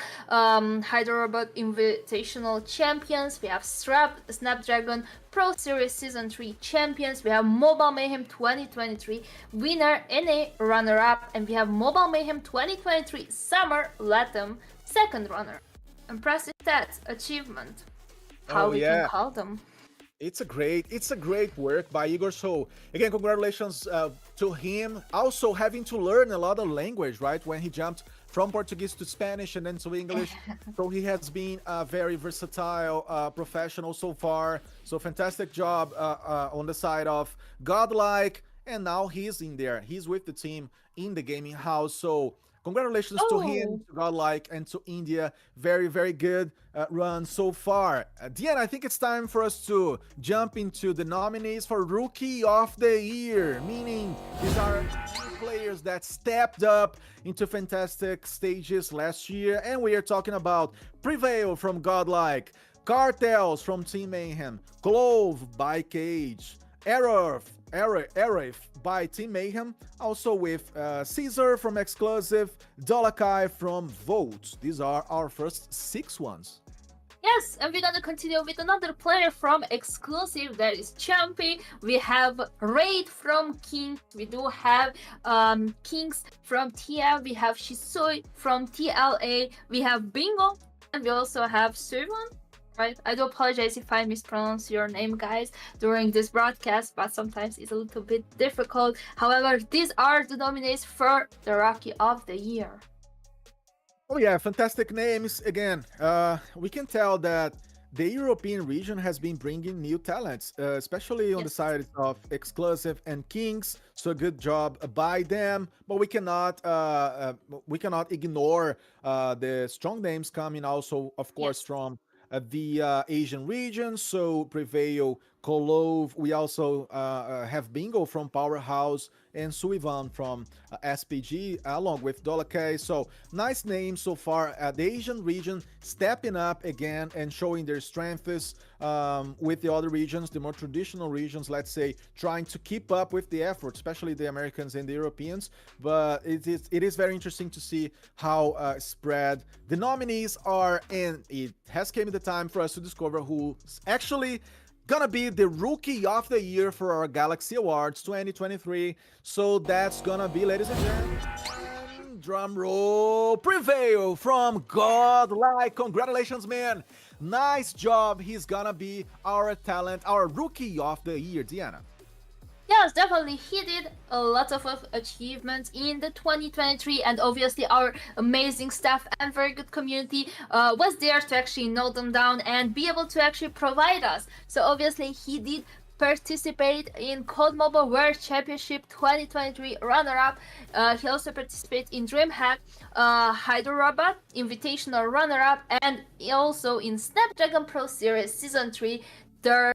Speaker 2: Hyderabad Invitational Champions. We have Snapdragon Pro Series Season 3 Champions. We have Mobile Mayhem 2023 winner and a runner-up. And we have Mobile Mayhem 2023 Summer Latam second runner. Impressive stats, achievement. How
Speaker 1: Oh
Speaker 2: we can
Speaker 1: yeah.
Speaker 2: call them.
Speaker 1: It's a great work by Igor. So again, congratulations to him. Also having to learn a lot of language, right? When he jumped from Portuguese to Spanish and then to English. So he has been a very versatile professional so far. So fantastic job on the side of Godlike. And now he's in there. He's with the team in the gaming house. So congratulations to him,
Speaker 2: Oh,
Speaker 1: to Godlike, and to India. Very, very good run so far. Diana, I think it's time for us to jump into the nominees for Rookie of the Year, meaning these are players that stepped up into fantastic stages last year. And we are talking about Prevail from Godlike, Cartels from Team Mayhem, Clove by Cage, Arif by Team Mayhem, also with Caesar from Exclusive, Dolakai from Volt. These are our first 6 ones.
Speaker 2: yes, and we're gonna continue with another player from Exclusive, that is Champy. We have Raid from King. We do have Kings from TM. We have Shisui from TLA. We have Bingo, and we also have Suwon. Right? I do apologize if I mispronounce your name, guys, during this broadcast, but sometimes it's a little bit difficult. However, these are the nominees for the Rookie of the Year.
Speaker 1: Oh yeah, fantastic names. Again, we can tell that the European region has been bringing new talents, especially on the
Speaker 2: Yes.
Speaker 1: side of Exclusive and Kings. So good job by them. But we cannot ignore the strong names coming also, of course,
Speaker 2: Yes.
Speaker 1: from the Asian region. So Prevail Kolov. We also have Bingo from Powerhouse and Suivan from SPG, along with Dolake. So nice names so far. The Asian region stepping up again and showing their strengths with the other regions, the more traditional regions, let's say, trying to keep up with the effort, especially the Americans and the Europeans. But it is very interesting to see how spread the nominees are, and it has came the time for us to discover who's actually gonna be the Rookie of the Year for our GLXY Awards 2023. So that's gonna be, ladies and gentlemen, drum roll, Prevail from Godlike. Congratulations, man. Nice job. He's gonna be our talent, our Rookie of the Year, Diana.
Speaker 2: Yes, definitely. He did a lot of achievements in the 2023, and obviously our amazing staff and very good community was there to actually note them down and be able to actually provide us. So obviously he did participate in Codmobile World Championship 2023 runner-up. He also participated in DreamHack, Hyderabad Invitational runner-up, and also in Snapdragon Pro Series Season 3 third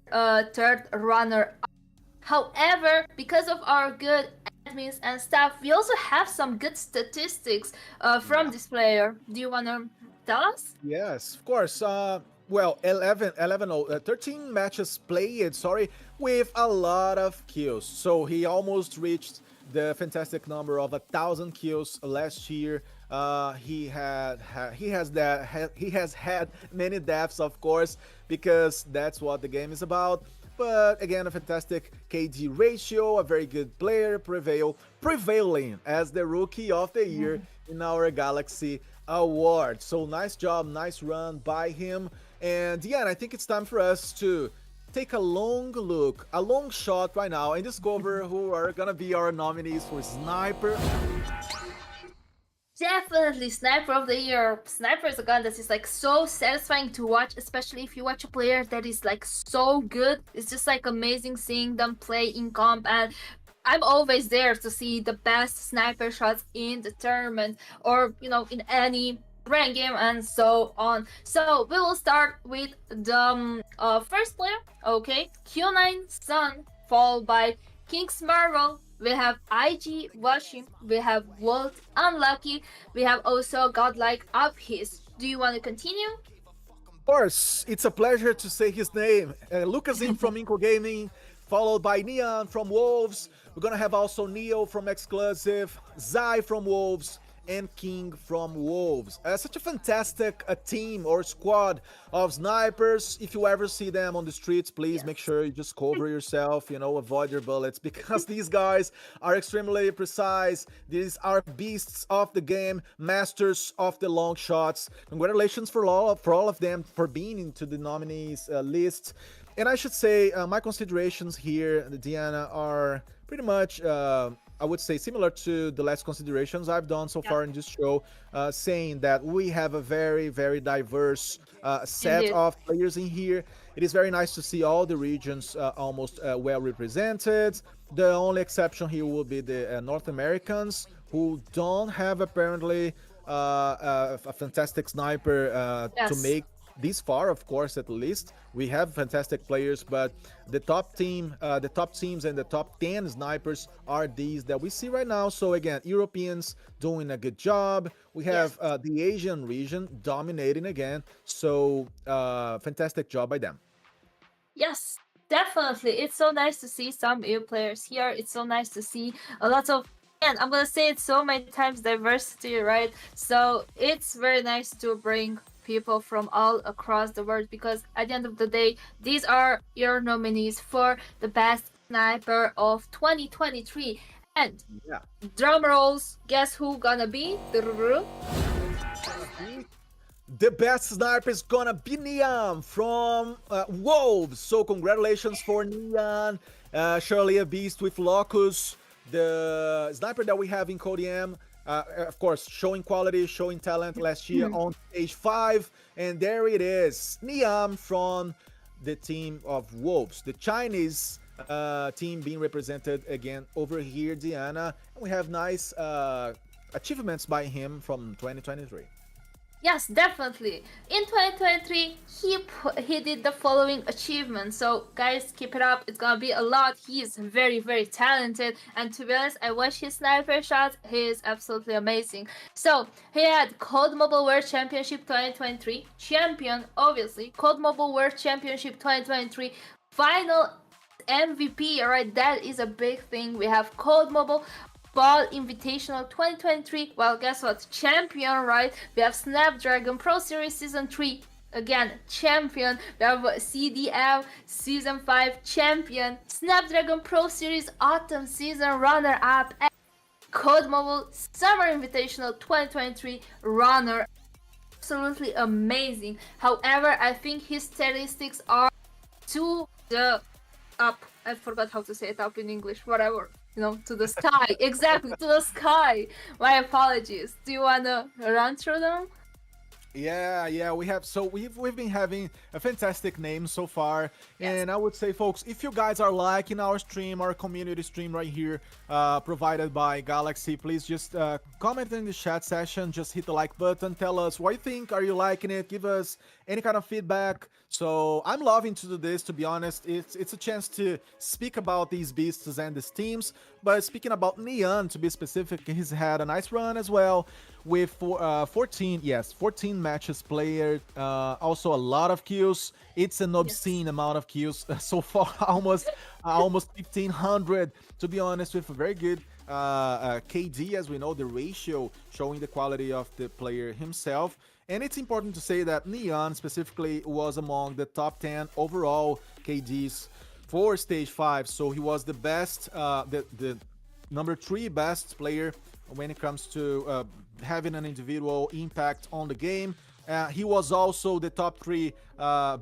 Speaker 2: runner-up. However, because of our good admins and staff, we also have some good statistics from this player. Do you want to tell us?
Speaker 1: Yes, of course. Well, 13 matches played, sorry, with a lot of kills. So he almost reached the fantastic number of 1,000 kills last year. He has had many deaths, of course, because that's what the game is about. But again, a fantastic KD ratio, a very good player, prevailing as the Rookie of the Year in our GLXY Award. So nice job, nice run by him. And yeah, I think it's time for us to take a long look, a long shot right now, and discover who are gonna be our nominees for Sniper.
Speaker 2: Definitely Sniper of the Year. Sniper is a gun that is like so satisfying to watch, especially if you watch a player that is like so good. It's just like amazing seeing them play in comp, and I'm always there to see the best sniper shots in the tournament or in any rank game and so on. So we will start with the first player. Okay, Q9 Sun, followed by King's Marvel. We have IG Washing, we have Walt Unlucky, we have also Godlike Up His. Do you want to continue?
Speaker 1: Of course, it's a pleasure to say his name. Lucas from Inco Gaming, followed by Neon from Wolves. We're gonna have also Neo from Exclusive, Zai from Wolves, and King from Wolves. Such a fantastic team or squad of snipers. If you ever see them on the streets, please make sure you just cover yourself, avoid your bullets, because these guys are extremely precise. These are beasts of the game, masters of the long shots. Congratulations for all of them for being into the nominees list. And I should say my considerations here, Diana, are pretty much I would say similar to the last considerations I've done so far in this show, saying that we have a very, very diverse set
Speaker 2: Indeed.
Speaker 1: of players in here. It is very nice to see all the regions almost well represented. The only exception here will be the North Americans, who don't have apparently a fantastic sniper to
Speaker 2: Yes.
Speaker 1: make this far, of course, at least. We have fantastic players, but the top teams and the top 10 snipers are these that we see right now. So again, Europeans doing a good job. We have the Asian region dominating again. So fantastic job by them.
Speaker 2: Yes, definitely. It's so nice to see some EU players here. It's so nice to see a lot of, and I'm gonna say it so many times, diversity, right? So it's very nice to bring people from all across the world, because at the end of the day, these are your nominees for the best sniper of 2023. And
Speaker 1: Yeah.
Speaker 2: drum rolls, guess who gonna be?
Speaker 1: The best sniper is gonna be Neon from Wolves. So congratulations for Neon. Surely a beast with Locus. The sniper that we have in Codem, of course, showing quality, showing talent last year on stage 5. And there it is. Neon from the team of Wolves. The Chinese team being represented again over here, Diana. And we have nice achievements by him from 2023.
Speaker 2: Yes, definitely. In 2023, he did the following achievements. So guys, keep it up. It's gonna be a lot. He is very, very talented. And to be honest, I watched his sniper shots. He is absolutely amazing. So he had Codmobile World Championship 2023 champion, obviously. Codmobile World Championship 2023 final MVP. Alright, that is a big thing. We have Codemobile Ball Invitational 2023. Well, guess what? Champion, right? We have Snapdragon Pro Series Season 3. Again, champion. We have CDM Season 5 champion. Snapdragon Pro Series Autumn Season runner-up. And Codemobile Summer Invitational 2023 runner. Absolutely amazing. However, I think his statistics are to the up. I forgot how to say it up in English. Whatever. To the sky. Exactly, to the sky. My apologies. Do you wanna run through them?
Speaker 1: Yeah, we've been having a fantastic name so far,
Speaker 2: Yes.
Speaker 1: and I would say, folks, if you guys are liking our stream, our community stream right here, provided by GLXY, please just comment in the chat session, just hit the like button, tell us what you think, are you liking it, give us any kind of feedback. So I'm loving to do this, to be honest. It's a chance to speak about these beasts and these teams, but speaking about Neon, to be specific, he's had a nice run as well with 14 matches played, also a lot of kills. It's an obscene amount of kills so far, almost 1500, to be honest, with a very good KD, as we know, the ratio showing the quality of the player himself. And it's important to say that Neon specifically was among the top 10 overall KDs for Stage 5, so he was the best, the number 3 best player when it comes to having an individual impact on the game. He was also the top 3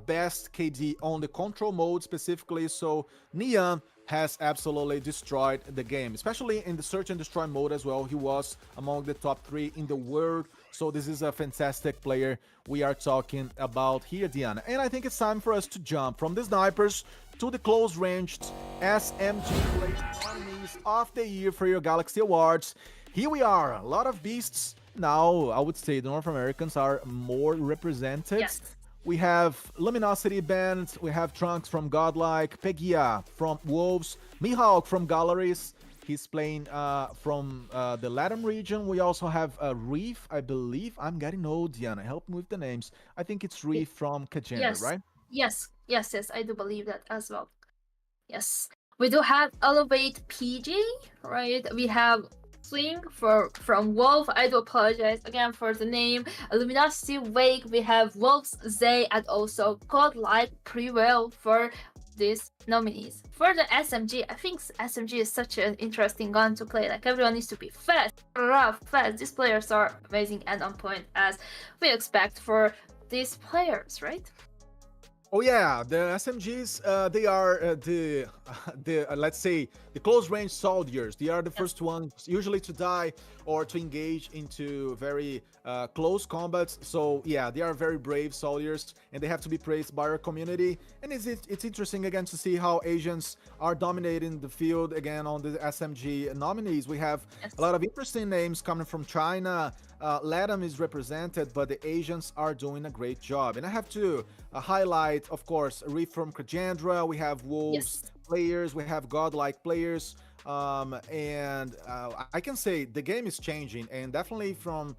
Speaker 1: best KD on the control mode specifically, so Neon has absolutely destroyed the game, especially in the search and destroy mode as well. He was among the top 3 in the world, so this is a fantastic player we are talking about here, Diana. And I think it's time for us to jump from the snipers to the close-ranged SMG nominees of the year for your GLXY Awards. Here we are, a lot of beasts. Now, I would say the North Americans are more represented.
Speaker 2: Yes.
Speaker 1: We have Luminosity Band, we have Trunks from Godlike, Pegia from Wolves, Mihawk from Galleries. He's playing from the Latam region. We also have Reef, I believe. I'm getting old, Diana. Help me with the names. I think it's Reef from Kajanda,
Speaker 2: Yes.
Speaker 1: right?
Speaker 2: Yes. I do believe that as well. Yes. We do have Elevate PG, right? We have Fling from Wolf. I do apologize again for the name. Luminosity Wake. We have Wolf's Zay and also Godlike Prevail for these nominees. For the SMG, I think SMG is such an interesting gun to play. Like, everyone needs to be fast, rough, fast. These players are amazing and on point as we expect for these players, right?
Speaker 1: Oh yeah, the SMGs, they are the let's say the close range soldiers. They are the first ones usually to die or to engage into very close combats. So yeah, they are very brave soldiers, and they have to be praised by our community. And it's interesting again to see how Asians are dominating the field again on the SMG nominees. We have a lot of interesting names coming from China. Latam is represented, but the Asians are doing a great job. And I have to highlight, of course, Reef from Kajandra. We have Wolves players, we have Godlike players, and I can say the game is changing, and definitely from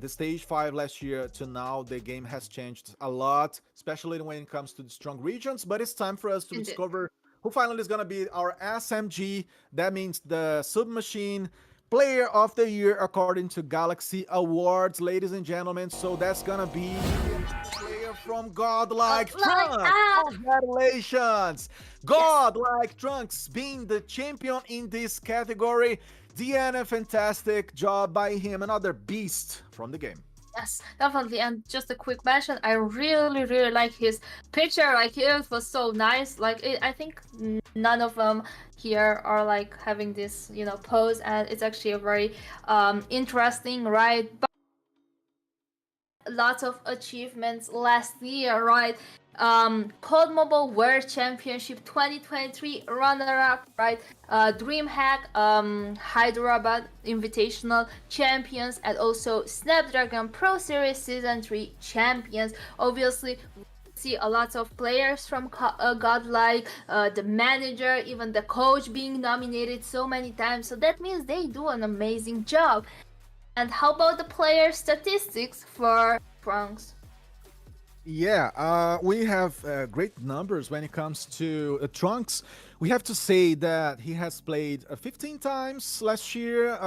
Speaker 1: the Stage 5 last year to now, the game has changed a lot, especially when it comes to the strong regions. But it's time for us to discover who finally is going to be our SMG. That means the Submachine Player of the Year according to GLXY Awards, ladies and gentlemen. So that's gonna be the player from Godlike Trunks. Congratulations, Godlike Trunks being the champion in this category. Deanna, fantastic job by him, another beast from the game.
Speaker 2: Yes, definitely. And just a quick mention, I really, really like his picture. Like, it was so nice. Like, I think none of them here are like having this, pose, and it's actually a very interesting, right? But lots of achievements last year, right? Codmobile World Championship 2023 runner-up, right? DreamHack, Hyderabad Invitational champions, and also Snapdragon Pro Series Season 3 champions. Obviously, we see a lot of players from Godlike, the manager, even the coach being nominated so many times. So that means they do an amazing job. And how about the player statistics for Trunks?
Speaker 1: Yeah, we have great numbers when it comes to Trunks. We have to say that he has played 15 times last year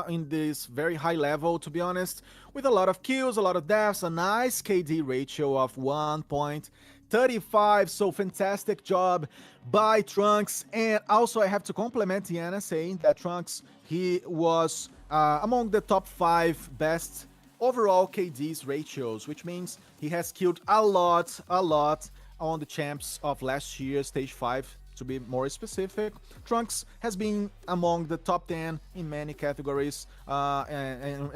Speaker 1: in this very high level, to be honest, with a lot of kills, a lot of deaths, a nice KD ratio of 1.35. So fantastic job by Trunks. And also I have to compliment Diana saying that Trunks, he was among the top 5 best overall KD's ratios, which means he has killed a lot on the champs of last year, stage 5 to be more specific. Trunks has been among the top 10 in many categories, and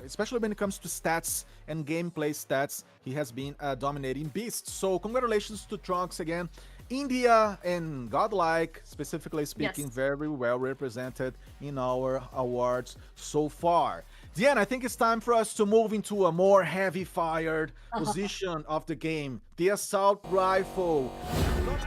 Speaker 1: especially when it comes to stats and gameplay stats, he has been a dominating beast. So congratulations to Trunks again. India and Godlike, specifically speaking,
Speaker 2: Yes.
Speaker 1: very well represented in our awards so far. Diana, I think it's time for us to move into a more heavy-fired position of the game, the assault rifle. Top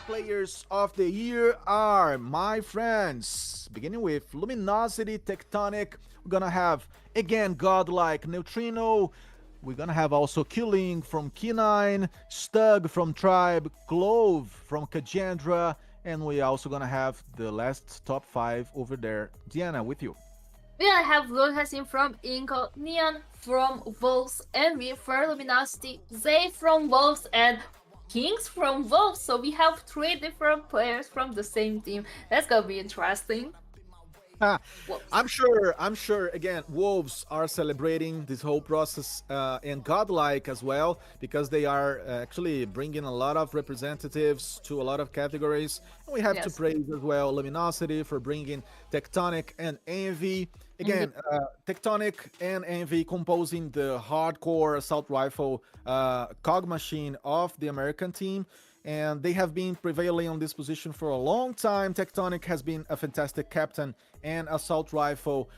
Speaker 1: players of the year are, my friends, beginning with Luminosity, Tectonic. We're gonna have, again, Godlike, Neutrino. We're gonna have also Killing from K9, Stug from Tribe, Clove from Kajandra, and we're also gonna have the last top 5 over there. Diana, with you.
Speaker 2: We have Lulhasim from Inco, Neon from Wolves, Envy for Luminosity, Zay from Wolves, and Kings from Wolves. So we have 3 different players from the same team. That's gonna be interesting. Wolves.
Speaker 1: I'm sure, again, Wolves are celebrating this whole process and Godlike as well, because they are actually bringing a lot of representatives to a lot of categories. And we have to
Speaker 2: Yes.
Speaker 1: praise as well Luminosity for bringing Tectonic and Envy. Again, Tectonic and Envy composing the hardcore assault rifle cog machine of the American team. And they have been prevailing on this position for a long time. Tectonic has been a fantastic captain and assault rifle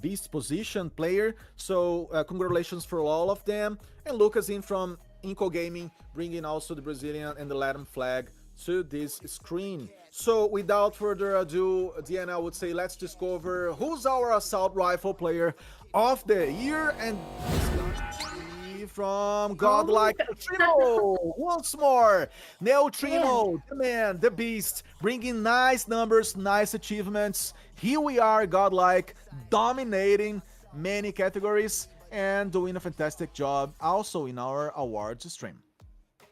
Speaker 1: beast position player. So congratulations for all of them. And Lucas in from Inco Gaming, bringing also the Brazilian and the Latin flag to this screen. So without further ado, Diana, I would say let's discover who's our assault rifle player of the year. And it's going to be from Godlike Neutrino once more. Neutrino, the man, the beast, bringing nice numbers, nice achievements. Here we are, Godlike, dominating many categories and doing a fantastic job also in our awards stream.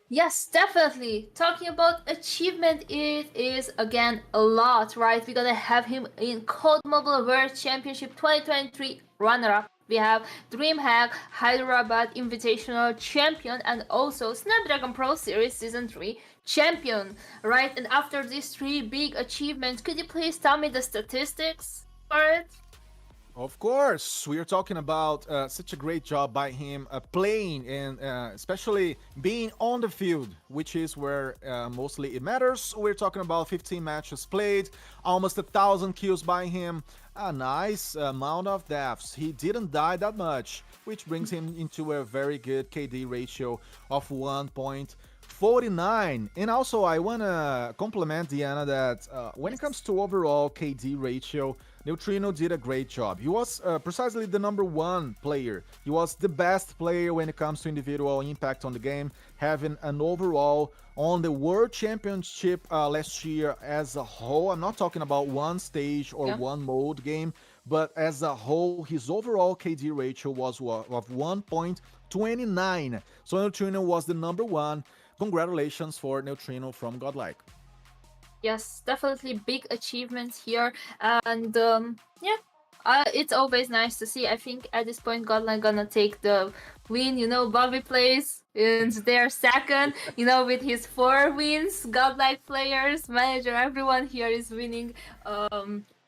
Speaker 2: Yes, definitely. Talking about achievement, it is again a lot, right? We're gonna have him in Codmobile World Championship 2023 runner-up. We have DreamHack, Hyderabad Invitational champion, and also Snapdragon Pro Series Season 3 champion, right? And after these 3 big achievements, could you please tell me the statistics for it?
Speaker 1: Of course, we are talking about such a great job by him playing and especially being on the field, which is where mostly it matters. We're talking about 15 matches played, almost 1,000 kills by him, a nice amount of deaths. He didn't die that much, which brings him into a very good KD ratio of 1.49. And also, I want to compliment Diana that when it comes to overall KD ratio, Neutrino did a great job. He was precisely the #1 player. He was the best player when it comes to individual impact on the game, having an overall on the World Championship last year as a whole. I'm not talking about one stage or one mode game, but as a whole, his overall KD ratio was of 1.29. So Neutrino was the #1. Congratulations for Neutrino from Godlike.
Speaker 2: Yes, definitely big achievements here, and it's always nice to see. I think at this point, Godline gonna take the win. You know, Bobby plays in their second. You know, with his 4 wins, Godlike players, manager, everyone here is winning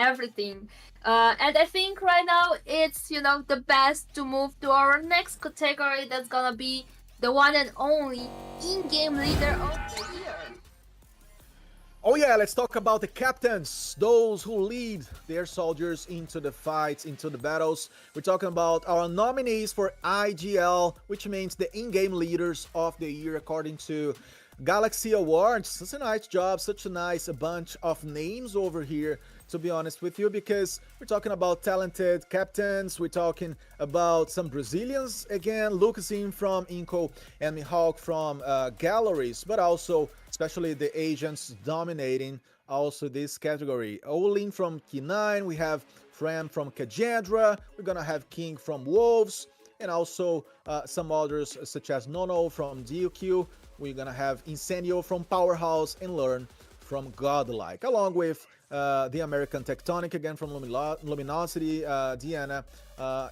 Speaker 2: everything. And I think right now it's the best to move to our next category. That's gonna be the one and only in-game leader of the year.
Speaker 1: Oh yeah, let's talk about the captains, those who lead their soldiers into the fights, into the battles. We're talking about our nominees for IGL, which means the in-game leaders of the year according to GLXY Awards. Such a nice job, such a nice bunch of names over here, to be honest with you, because we're talking about talented captains, we're talking about some Brazilians again, Lucasin from Inco and Mihawk from Galleries, but also especially the Asians dominating also this category. Olin from K9, we have Fram from Kajandra, we're gonna have King from Wolves, and also some others such as Nono from DQ. We're gonna have Incendio from Powerhouse and Learn from Godlike, along with the American Tectonic again from Luminosity, Diana,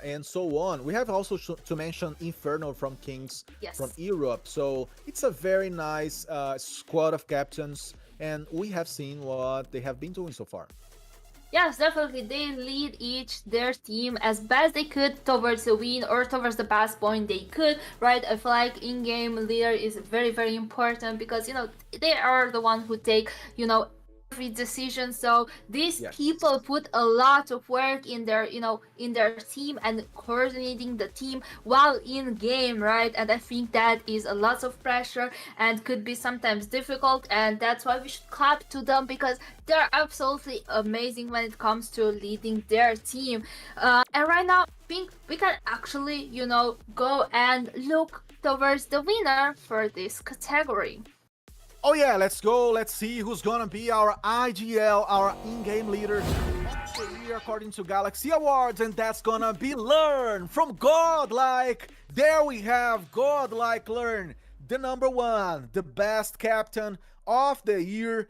Speaker 1: and so on. We have also to mention Inferno from Kings from Europe. So it's a very nice squad of captains, and we have seen what they have been doing so far.
Speaker 2: Yes, definitely. They lead each their team as best they could towards the win or towards the best point they could, right? I feel like in-game leader is very, very important because, they are the one who take, every decision. So these people put a lot of work in their team and coordinating the team while in game, right? And I think that is a lot of pressure and could be sometimes difficult, and that's why we should clap to them because they're absolutely amazing when it comes to leading their team. And right now I think we can actually go and look towards the winner for this category.
Speaker 1: Oh yeah, let's go. Let's see who's gonna be our IGL, our in-game leader of the year according to GLXY Awards, and that's gonna be Learn from Godlike. There we have Godlike Learn, the number one, the best captain of the year.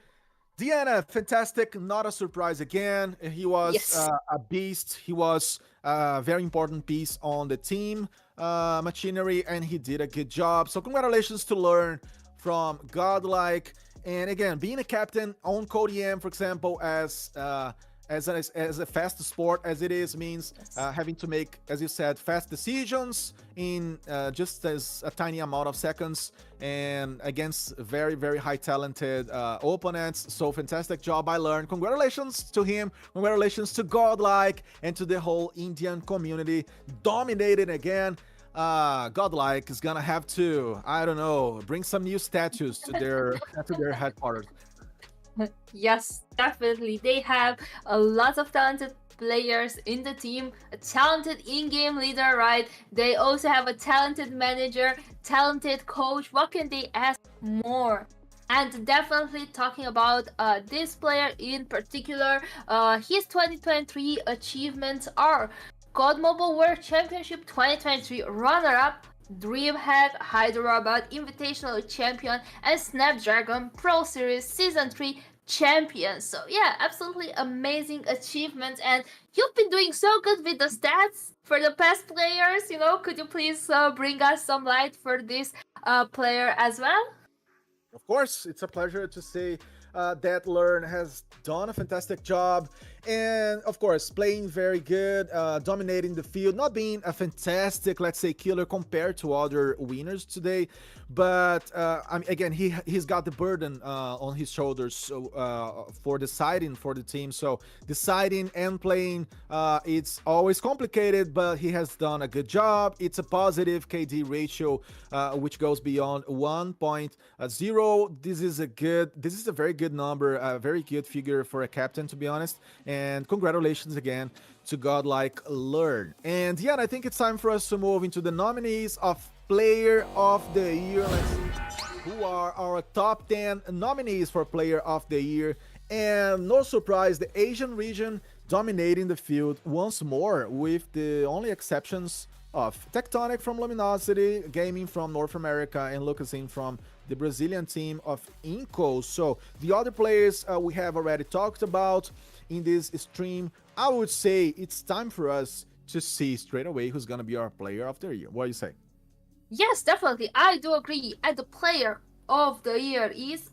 Speaker 1: Diana, fantastic, not a surprise again. He was a beast. He was a very important piece on the team machinery, and he did a good job. So congratulations to Learn from Godlike. And again, being a captain on CodeM, for example, as a fast sport as it is, means having to make, as you said, fast decisions in just as a tiny amount of seconds and against very, very high talented opponents. So fantastic job by Learn. Congratulations to him. Congratulations to Godlike and to the whole Indian community. Dominated again. Godlike is gonna have to, I don't know, bring some new statues to their headquarters.
Speaker 2: Yes, definitely. They have a lot of talented players in the team, a talented in-game leader, right? They also have a talented manager, talented coach. What can they ask more? And definitely talking about this player in particular, his 2023 achievements are Codmobile World Championship 2023 runner-up, DreamHack Hyderabad Invitational Champion, and Snapdragon Pro Series Season 3 Champion. So yeah, absolutely amazing achievements, and you've been doing so good with the stats for the past players. Could you please bring us some light for this player as well?
Speaker 1: Of course, it's a pleasure to say that Learn has done a fantastic job, and of course playing very good, dominating the field, not being a fantastic, let's say, killer compared to other winners today, but again, he's got the burden on his shoulders for deciding for the team. So deciding and playing, it's always complicated, but he has done a good job. It's a positive KD ratio which goes beyond 1.0. This is a very good number, a very good figure for a captain, to be honest. And congratulations again to Godlike Learn. And yeah, I think it's time for us to move into the nominees of Player of the Year. Let's see who are our top 10 nominees for Player of the Year. And no surprise, the Asian region dominating the field once more, with the only exceptions of Tectonic from Luminosity, Gaming from North America, and Lucasin from the Brazilian team of Inco. So the other players we have already talked about in this stream. I would say it's time for us to see straight away who's gonna be our Player of the Year. What do you say?
Speaker 2: Yes, definitely. I do agree. And the Player of the Year is...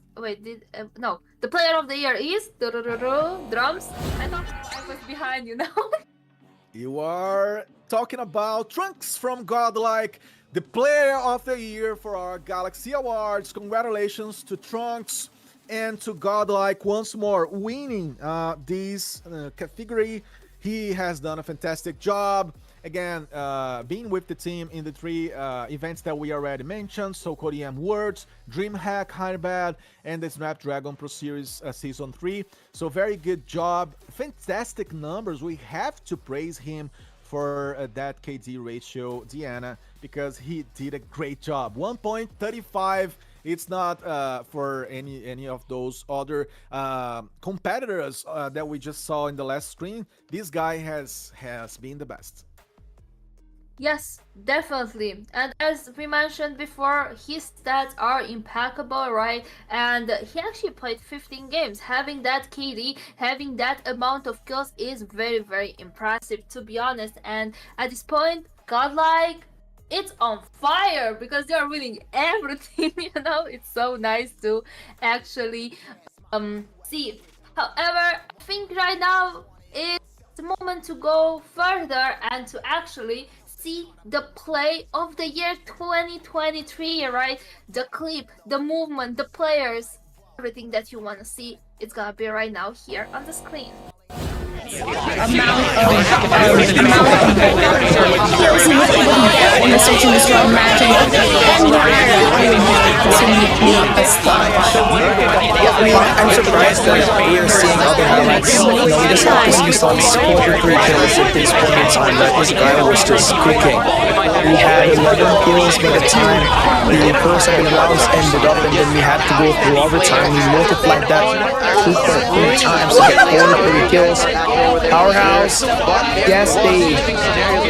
Speaker 2: no. The Player of the Year is... drums. I thought I was behind,
Speaker 1: You are talking about Trunks from Godlike. the player of the year for our GLXY Awards. Congratulations to Trunks and to Godlike once more winning this category. He has done a fantastic job. Again, being with the team in the 3 events that we already mentioned, so Korean Words, DreamHack, Hyperbad, and the Snapdragon Pro Series Season 3. So very good job. Fantastic numbers. We have to praise him for that KD ratio, Diana, because he did a great job. 1.35. It's not for any of those other competitors that we just saw in the last screen. This guy has been the best.
Speaker 2: Yes, definitely. And as we mentioned before, his stats are impeccable, right? And he actually played 15 games. Having that KD, having that amount of kills is very, very impressive, to be honest. And at this point, Godlike, it's on fire because they are winning everything, you know? It's so nice to actually see. However, I think right now it's the moment to go further and to actually see the play of the year 2023, right? The clip, the movement, the players, everything that you want to see, it's gonna be right now here on the screen.
Speaker 3: I'm surprised that we are seeing other highlights. We just have to see some 43 kills at this point in time. That this guy was just cooking. We had 11 kills by the time the first 7 rounds ended up, and then we had to go through overtime. We multiplied that 2.3 times to get 43 kills. Powerhouse, yes, they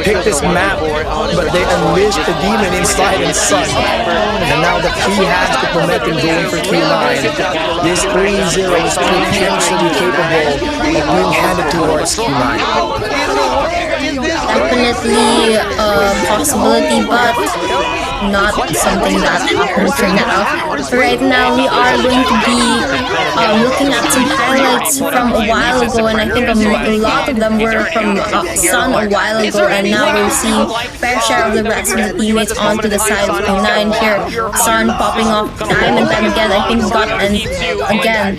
Speaker 3: picked this map, but they unleashed the demon inside and Sun. And now that he has the momentum going for Q9, this 3-0 is potentially capable of being handed towards Q9.
Speaker 4: Definitely a possibility, but not something that happens right now. Right now, we are going to be looking at some highlights from a while ago, and I think a lot of them were from Sun a while ago, and now we're seeing fair share of the rest of the teammates onto the side of Q9 here. Sun popping off time and time again. I think got and again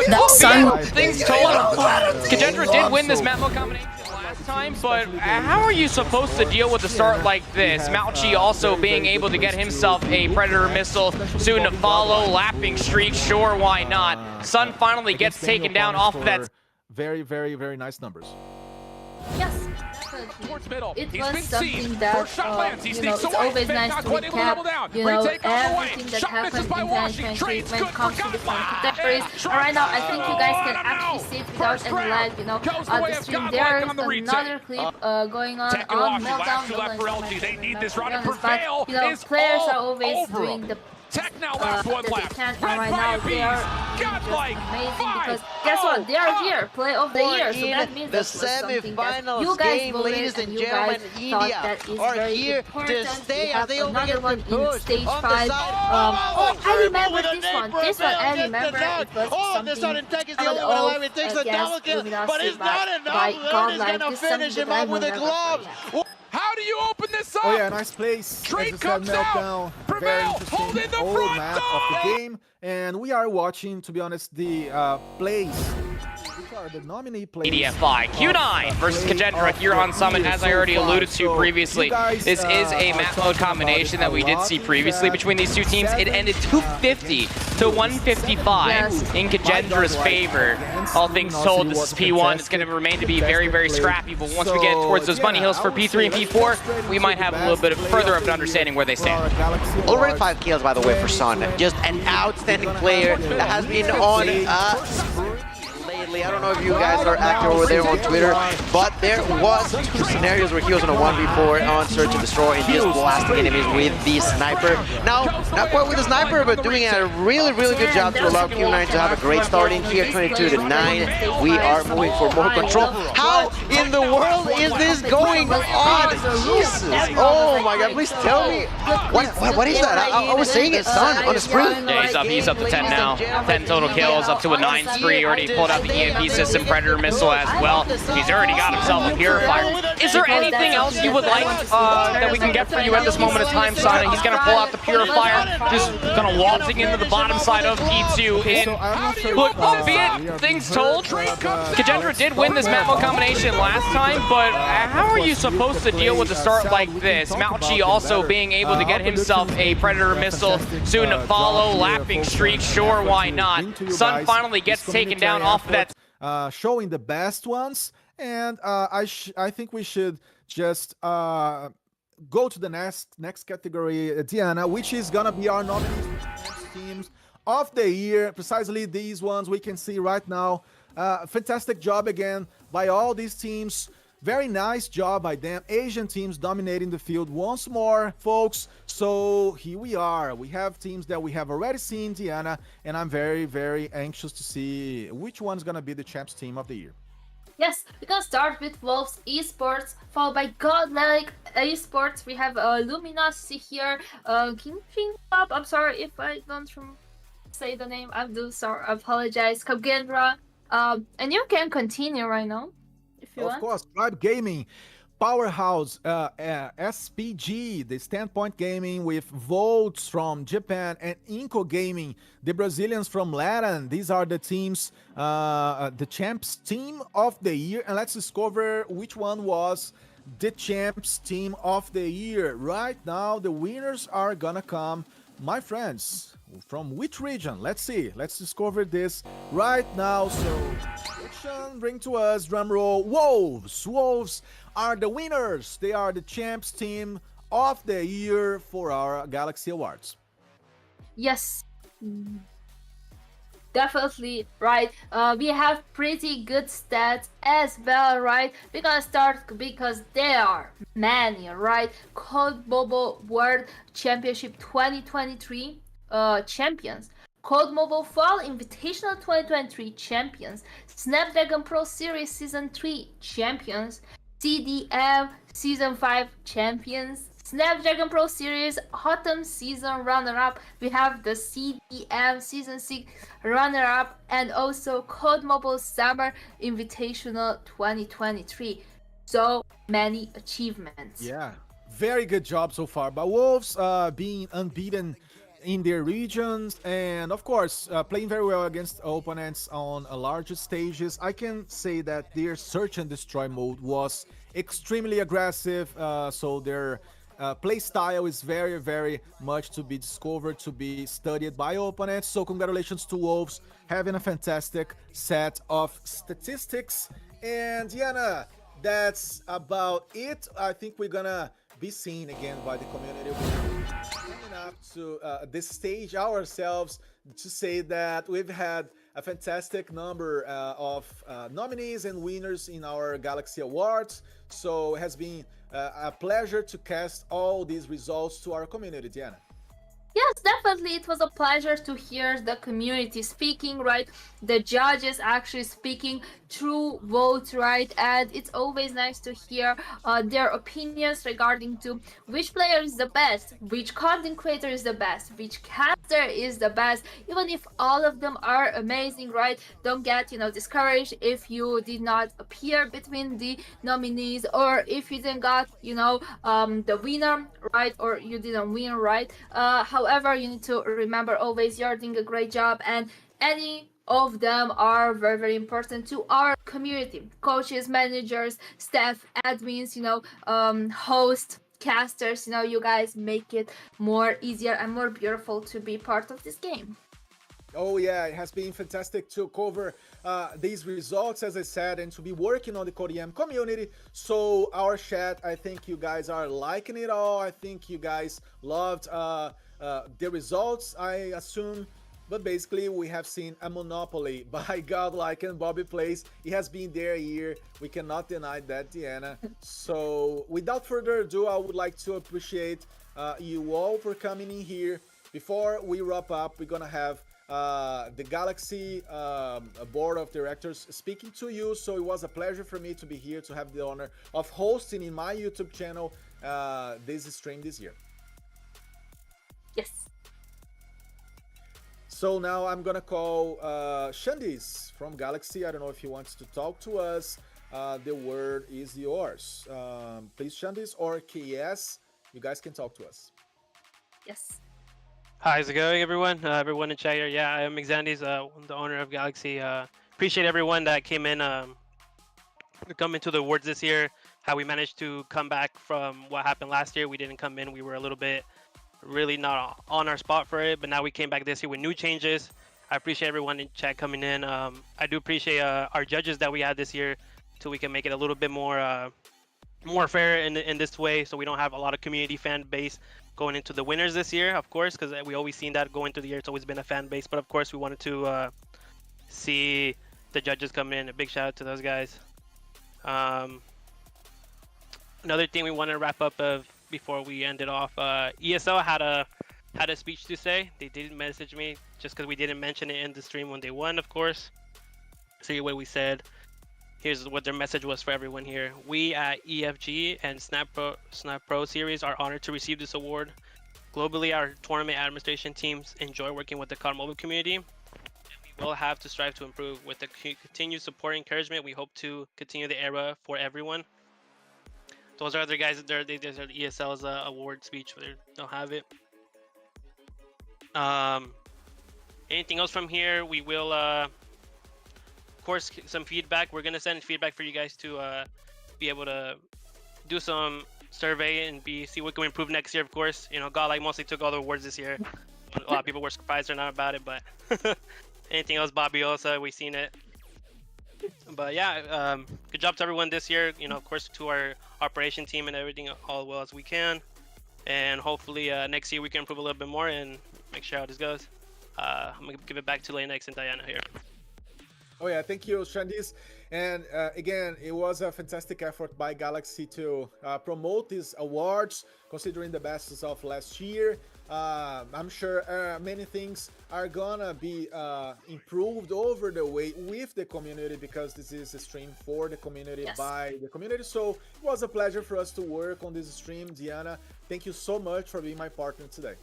Speaker 4: the Sun.
Speaker 5: Kagendra did win this map combination last time, but how are you supposed to deal with a start like this? Mouchi also being able to get himself a Predator missile soon to follow, lapping streak, sure, why not? Sun finally gets taken down off of that.
Speaker 1: Very, very, very nice numbers.
Speaker 2: Yes. It was something that, you know, it's always nice to recap, you know, everything that happened in 2023 when it comes to different categories. And right now, I think you guys can actually see it without any lag, you know, on the stream. There is another clip going on Meltdown. They need this round to prevail. But, you know, players are always doing the
Speaker 5: Tech now last one left.
Speaker 2: Right now they are amazing because guess what? They are here, play of the year. So that means
Speaker 6: the semi-finals game, ladies and gentlemen. India are here to stay as they only get the push
Speaker 2: stage
Speaker 6: on
Speaker 2: 5.
Speaker 6: the side.
Speaker 2: I remember this one. This one I remember. It was
Speaker 6: the sudden tech is the only one alive. It takes the double kill, but it's not enough. Lane is gonna finish him up with the gloves.
Speaker 5: How do you open this up?
Speaker 1: Oh yeah, nice place.
Speaker 5: Trade comes out.
Speaker 1: Very interesting old map of the game. And we are watching, to be honest, the plays. Which are the nominee plays.
Speaker 5: EDFI Q9 versus Kagendra here on Summit, as I already alluded to previously. This is a map mode combination that we did see previously between these two teams. It ended 250 to 155 in Kagendra's favor. All things told, this is P1. It's going to remain to be very, very scrappy, but once we get towards those bunny hills for P3 and P4, we might have a little bit of further of an understanding where they stand.
Speaker 6: Already 5 kills, by the way, for Sun. Just an outstanding player that has been on lately. I don't know if you guys are active over there on Twitter, but there was 2 scenarios where he was on a 1v4 on Search and Destroy and just blasting enemies with the sniper. Now, not quite with the sniper, but doing a really, really good job to allow Q9 to have a great start in here, 22-9. We are moving for more control. How in the world is this going on? Jesus! Oh my god, please tell me. What is that? I was saying it, Sun, on the spree.
Speaker 5: Yeah, he's up to 10 now. 10 total kills, up to a 9 spree. Already pulled out the EMP system, Predator missile as well. He's already got himself a Purifier. Is there anything else you would like that we can get for you at this moment of time, Sana? He's going to pull out the Purifier, just kind of waltzing into the bottom side of T2 in. Look, albeit things told, Kagendra did win this map mode combination last time, but how are you supposed to deal with a start like this? Mauchi also being able to get himself a Predator missile soon to follow, lapping streak, sure, why not? Sun finally gets taken down off of that.
Speaker 1: Showing the best ones, and I think we should just go to the next category, Diana, which is gonna be our nominees teams of the year. Precisely these ones we can see right now. Fantastic job again by all these teams. Very nice job by them. Asian teams dominating the field once more, folks. So here we are. We have teams that we have already seen, Diana, and I'm very, very anxious to see which one's gonna be the champs team of the year.
Speaker 2: Yes, we can start with Wolves Esports, followed by GLXY Esports. We have Luminosity here, King Pop. I'm sorry if I don't say the name. I apologize. Kagendra. And you can continue right now if you want.
Speaker 1: Of course, Tribe Gaming, Powerhouse, SPG, the Standpoint Gaming with Volts from Japan, and Inco Gaming, the Brazilians from Latin. These are the teams, the champs team of the year. And let's discover which one was the champs team of the year. Right now, the winners are gonna come, my friends. From which region? Let's see. Let's discover this right now. So, bring to us, drum roll. Wolves. Wolves are the winners. They are the champs team of the year for our GLXY Awards.
Speaker 2: Yes. Definitely, right. We have pretty good stats as well, right? We're gonna start because there are many, right? Codmobile World Championship 2023 champions, Codmobile Fall Invitational 2023 champions, Snapdragon Pro Series Season 3 champions, CDM Season 5 champions, Snapdragon Pro Series Autumn Season runner-up. We have the CDM Season 6 runner-up, and also Codemobile Summer Invitational 2023. So many achievements.
Speaker 1: Yeah, very good job so far by Wolves, being unbeaten in their regions, and of course playing very well against opponents on larger stages. I can say that their search and destroy mode was extremely aggressive, so their play style is very, very much to be discovered, to be studied by opponents. So congratulations to Wolves, having a fantastic set of statistics. And Diana, that's about it. I think we're gonna be seen again by the community. Coming up to this stage ourselves to say that we've had a fantastic number of nominees and winners in our GLXY Awards. So it has been a pleasure to cast all these results to our community, Diana.
Speaker 2: Yes, definitely. It was a pleasure to hear the community speaking, right? The judges actually speaking through votes, right? And it's always nice to hear their opinions regarding to which player is the best, which content creator is the best, which caster is the best. Even if all of them are amazing, right? Don't get, discouraged if you did not appear between the nominees, or if you didn't got, the winner, right? Or you didn't win, right? However, you need to remember always you're doing a great job, and any of them are very, very important to our community. Coaches, managers, staff, admins, host, casters, you guys make it more easier and more beautiful to be part of this game.
Speaker 1: Oh yeah, it has been fantastic to cover these results, as I said, and to be working on the CodeM community. So our chat, I think you guys are liking it all. I think you guys loved the results, I assume. But basically, we have seen a monopoly by GLXY and Bobby Plays. It has been their year. We cannot deny that, Diana. So without further ado, I would like to appreciate you all for coming in here. Before we wrap up, we're gonna have the GLXY board of directors speaking to you. So it was a pleasure for me to be here, to have the honor of hosting in my YouTube channel this stream this year.
Speaker 2: Yes.
Speaker 1: So now I'm gonna call Shandis from GLXY. I don't know if he wants to talk to us. The word is yours. Please, Shandis or KS, you guys can talk to us.
Speaker 2: Yes.
Speaker 7: How's it going, everyone? Everyone in chat here. Yeah, I'm Xandis, the owner of GLXY. Appreciate everyone that came in, come into the awards this year. How we managed to come back from what happened last year. We didn't come in. We were a little bit really not on our spot for it, but now we came back this year with new changes. I appreciate everyone in chat coming in. I do appreciate our judges that we had this year, so we can make it a little bit more fair in this way, so we don't have a lot of community fan base going into the winners this year, of course, because we always seen that going through the year. It's always been a fan base, but of course we wanted to see the judges come in. A big shout out to those guys. Another thing we want to wrap up of before we end it off, ESL had a speech to say. They didn't message me just because we didn't mention it in the stream when they won, of course. See what we said. Here's what their message was for everyone here. We at EFG and Snap Pro Series are honored to receive this award. Globally, our tournament administration teams enjoy working with the Codmobile community. And we will have to strive to improve. With the continued support and encouragement, we hope to continue the era for everyone. Those are other guys there. These are the ESL's award speech. They don't have it. Anything else from here? We will, of course, some feedback. We're gonna send feedback for you guys to be able to do some survey and see what can we improve next year. Of course, you know, GLXY mostly took all the awards this year. A lot of people were surprised or not about it, but anything else, Bobby? Also, we seen it. But yeah, good job to everyone this year. You know, of course, to our operation team and everything all well as we can. And hopefully next year we can improve a little bit more and make sure how this goes. I'm gonna give it back to LaneX and Diana here.
Speaker 1: Oh yeah, thank you, Shandis. And again, it was a fantastic effort by GLXY to promote these awards, considering the best of last year. I'm sure many things are gonna be improved over the way with the community, because this is a stream for the community,
Speaker 2: Yes.
Speaker 1: by the community. So it was a pleasure for us to work on this stream. Diana, thank you so much for being my partner today.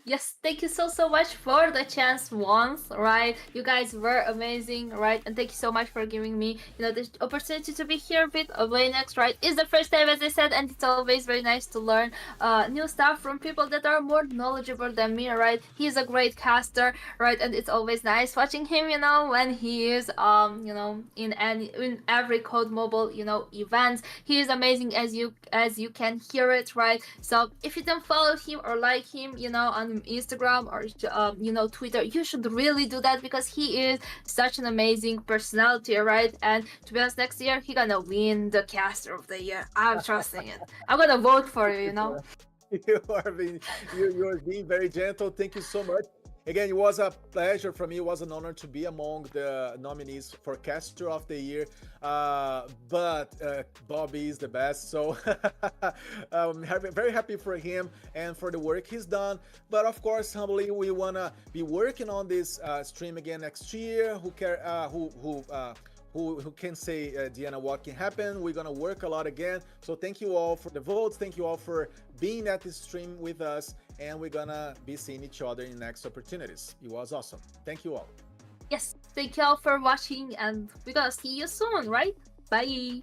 Speaker 2: Yes, thank you so much for the chance once, right? You guys were amazing, right? And thank you so much for giving me, you know, the opportunity to be here with LaneX, right? It's the first time, as I said, and it's always very nice to learn new stuff from people that are more knowledgeable than me, right? He's a great caster, right? And it's always nice watching him, you know, when he is, you know, in every Codmobile, you know, events. He is amazing, as you can hear it, right? So if you don't follow him or like him, you know, on Instagram or you know, Twitter, you should really do that, because he is such an amazing personality, right? And to be honest, next year he gonna win the caster of the year. I'm trusting it. I'm gonna vote for you, you know.
Speaker 1: You are being very gentle. Thank you so much. Again, it was a pleasure for me. It was an honor to be among the nominees for Caster of the Year. But Bobby is the best, so I'm very happy for him and for the work he's done. But of course, humbly, we wanna be working on this stream again next year. Who can say, Diana, what can happen? We're gonna work a lot again. So thank you all for the votes. Thank you all for being at this stream with us. And we're gonna be seeing each other in next opportunities. It was awesome. Thank you all.
Speaker 2: Yes, thank you all for watching, and we're gonna see you soon, right? Bye.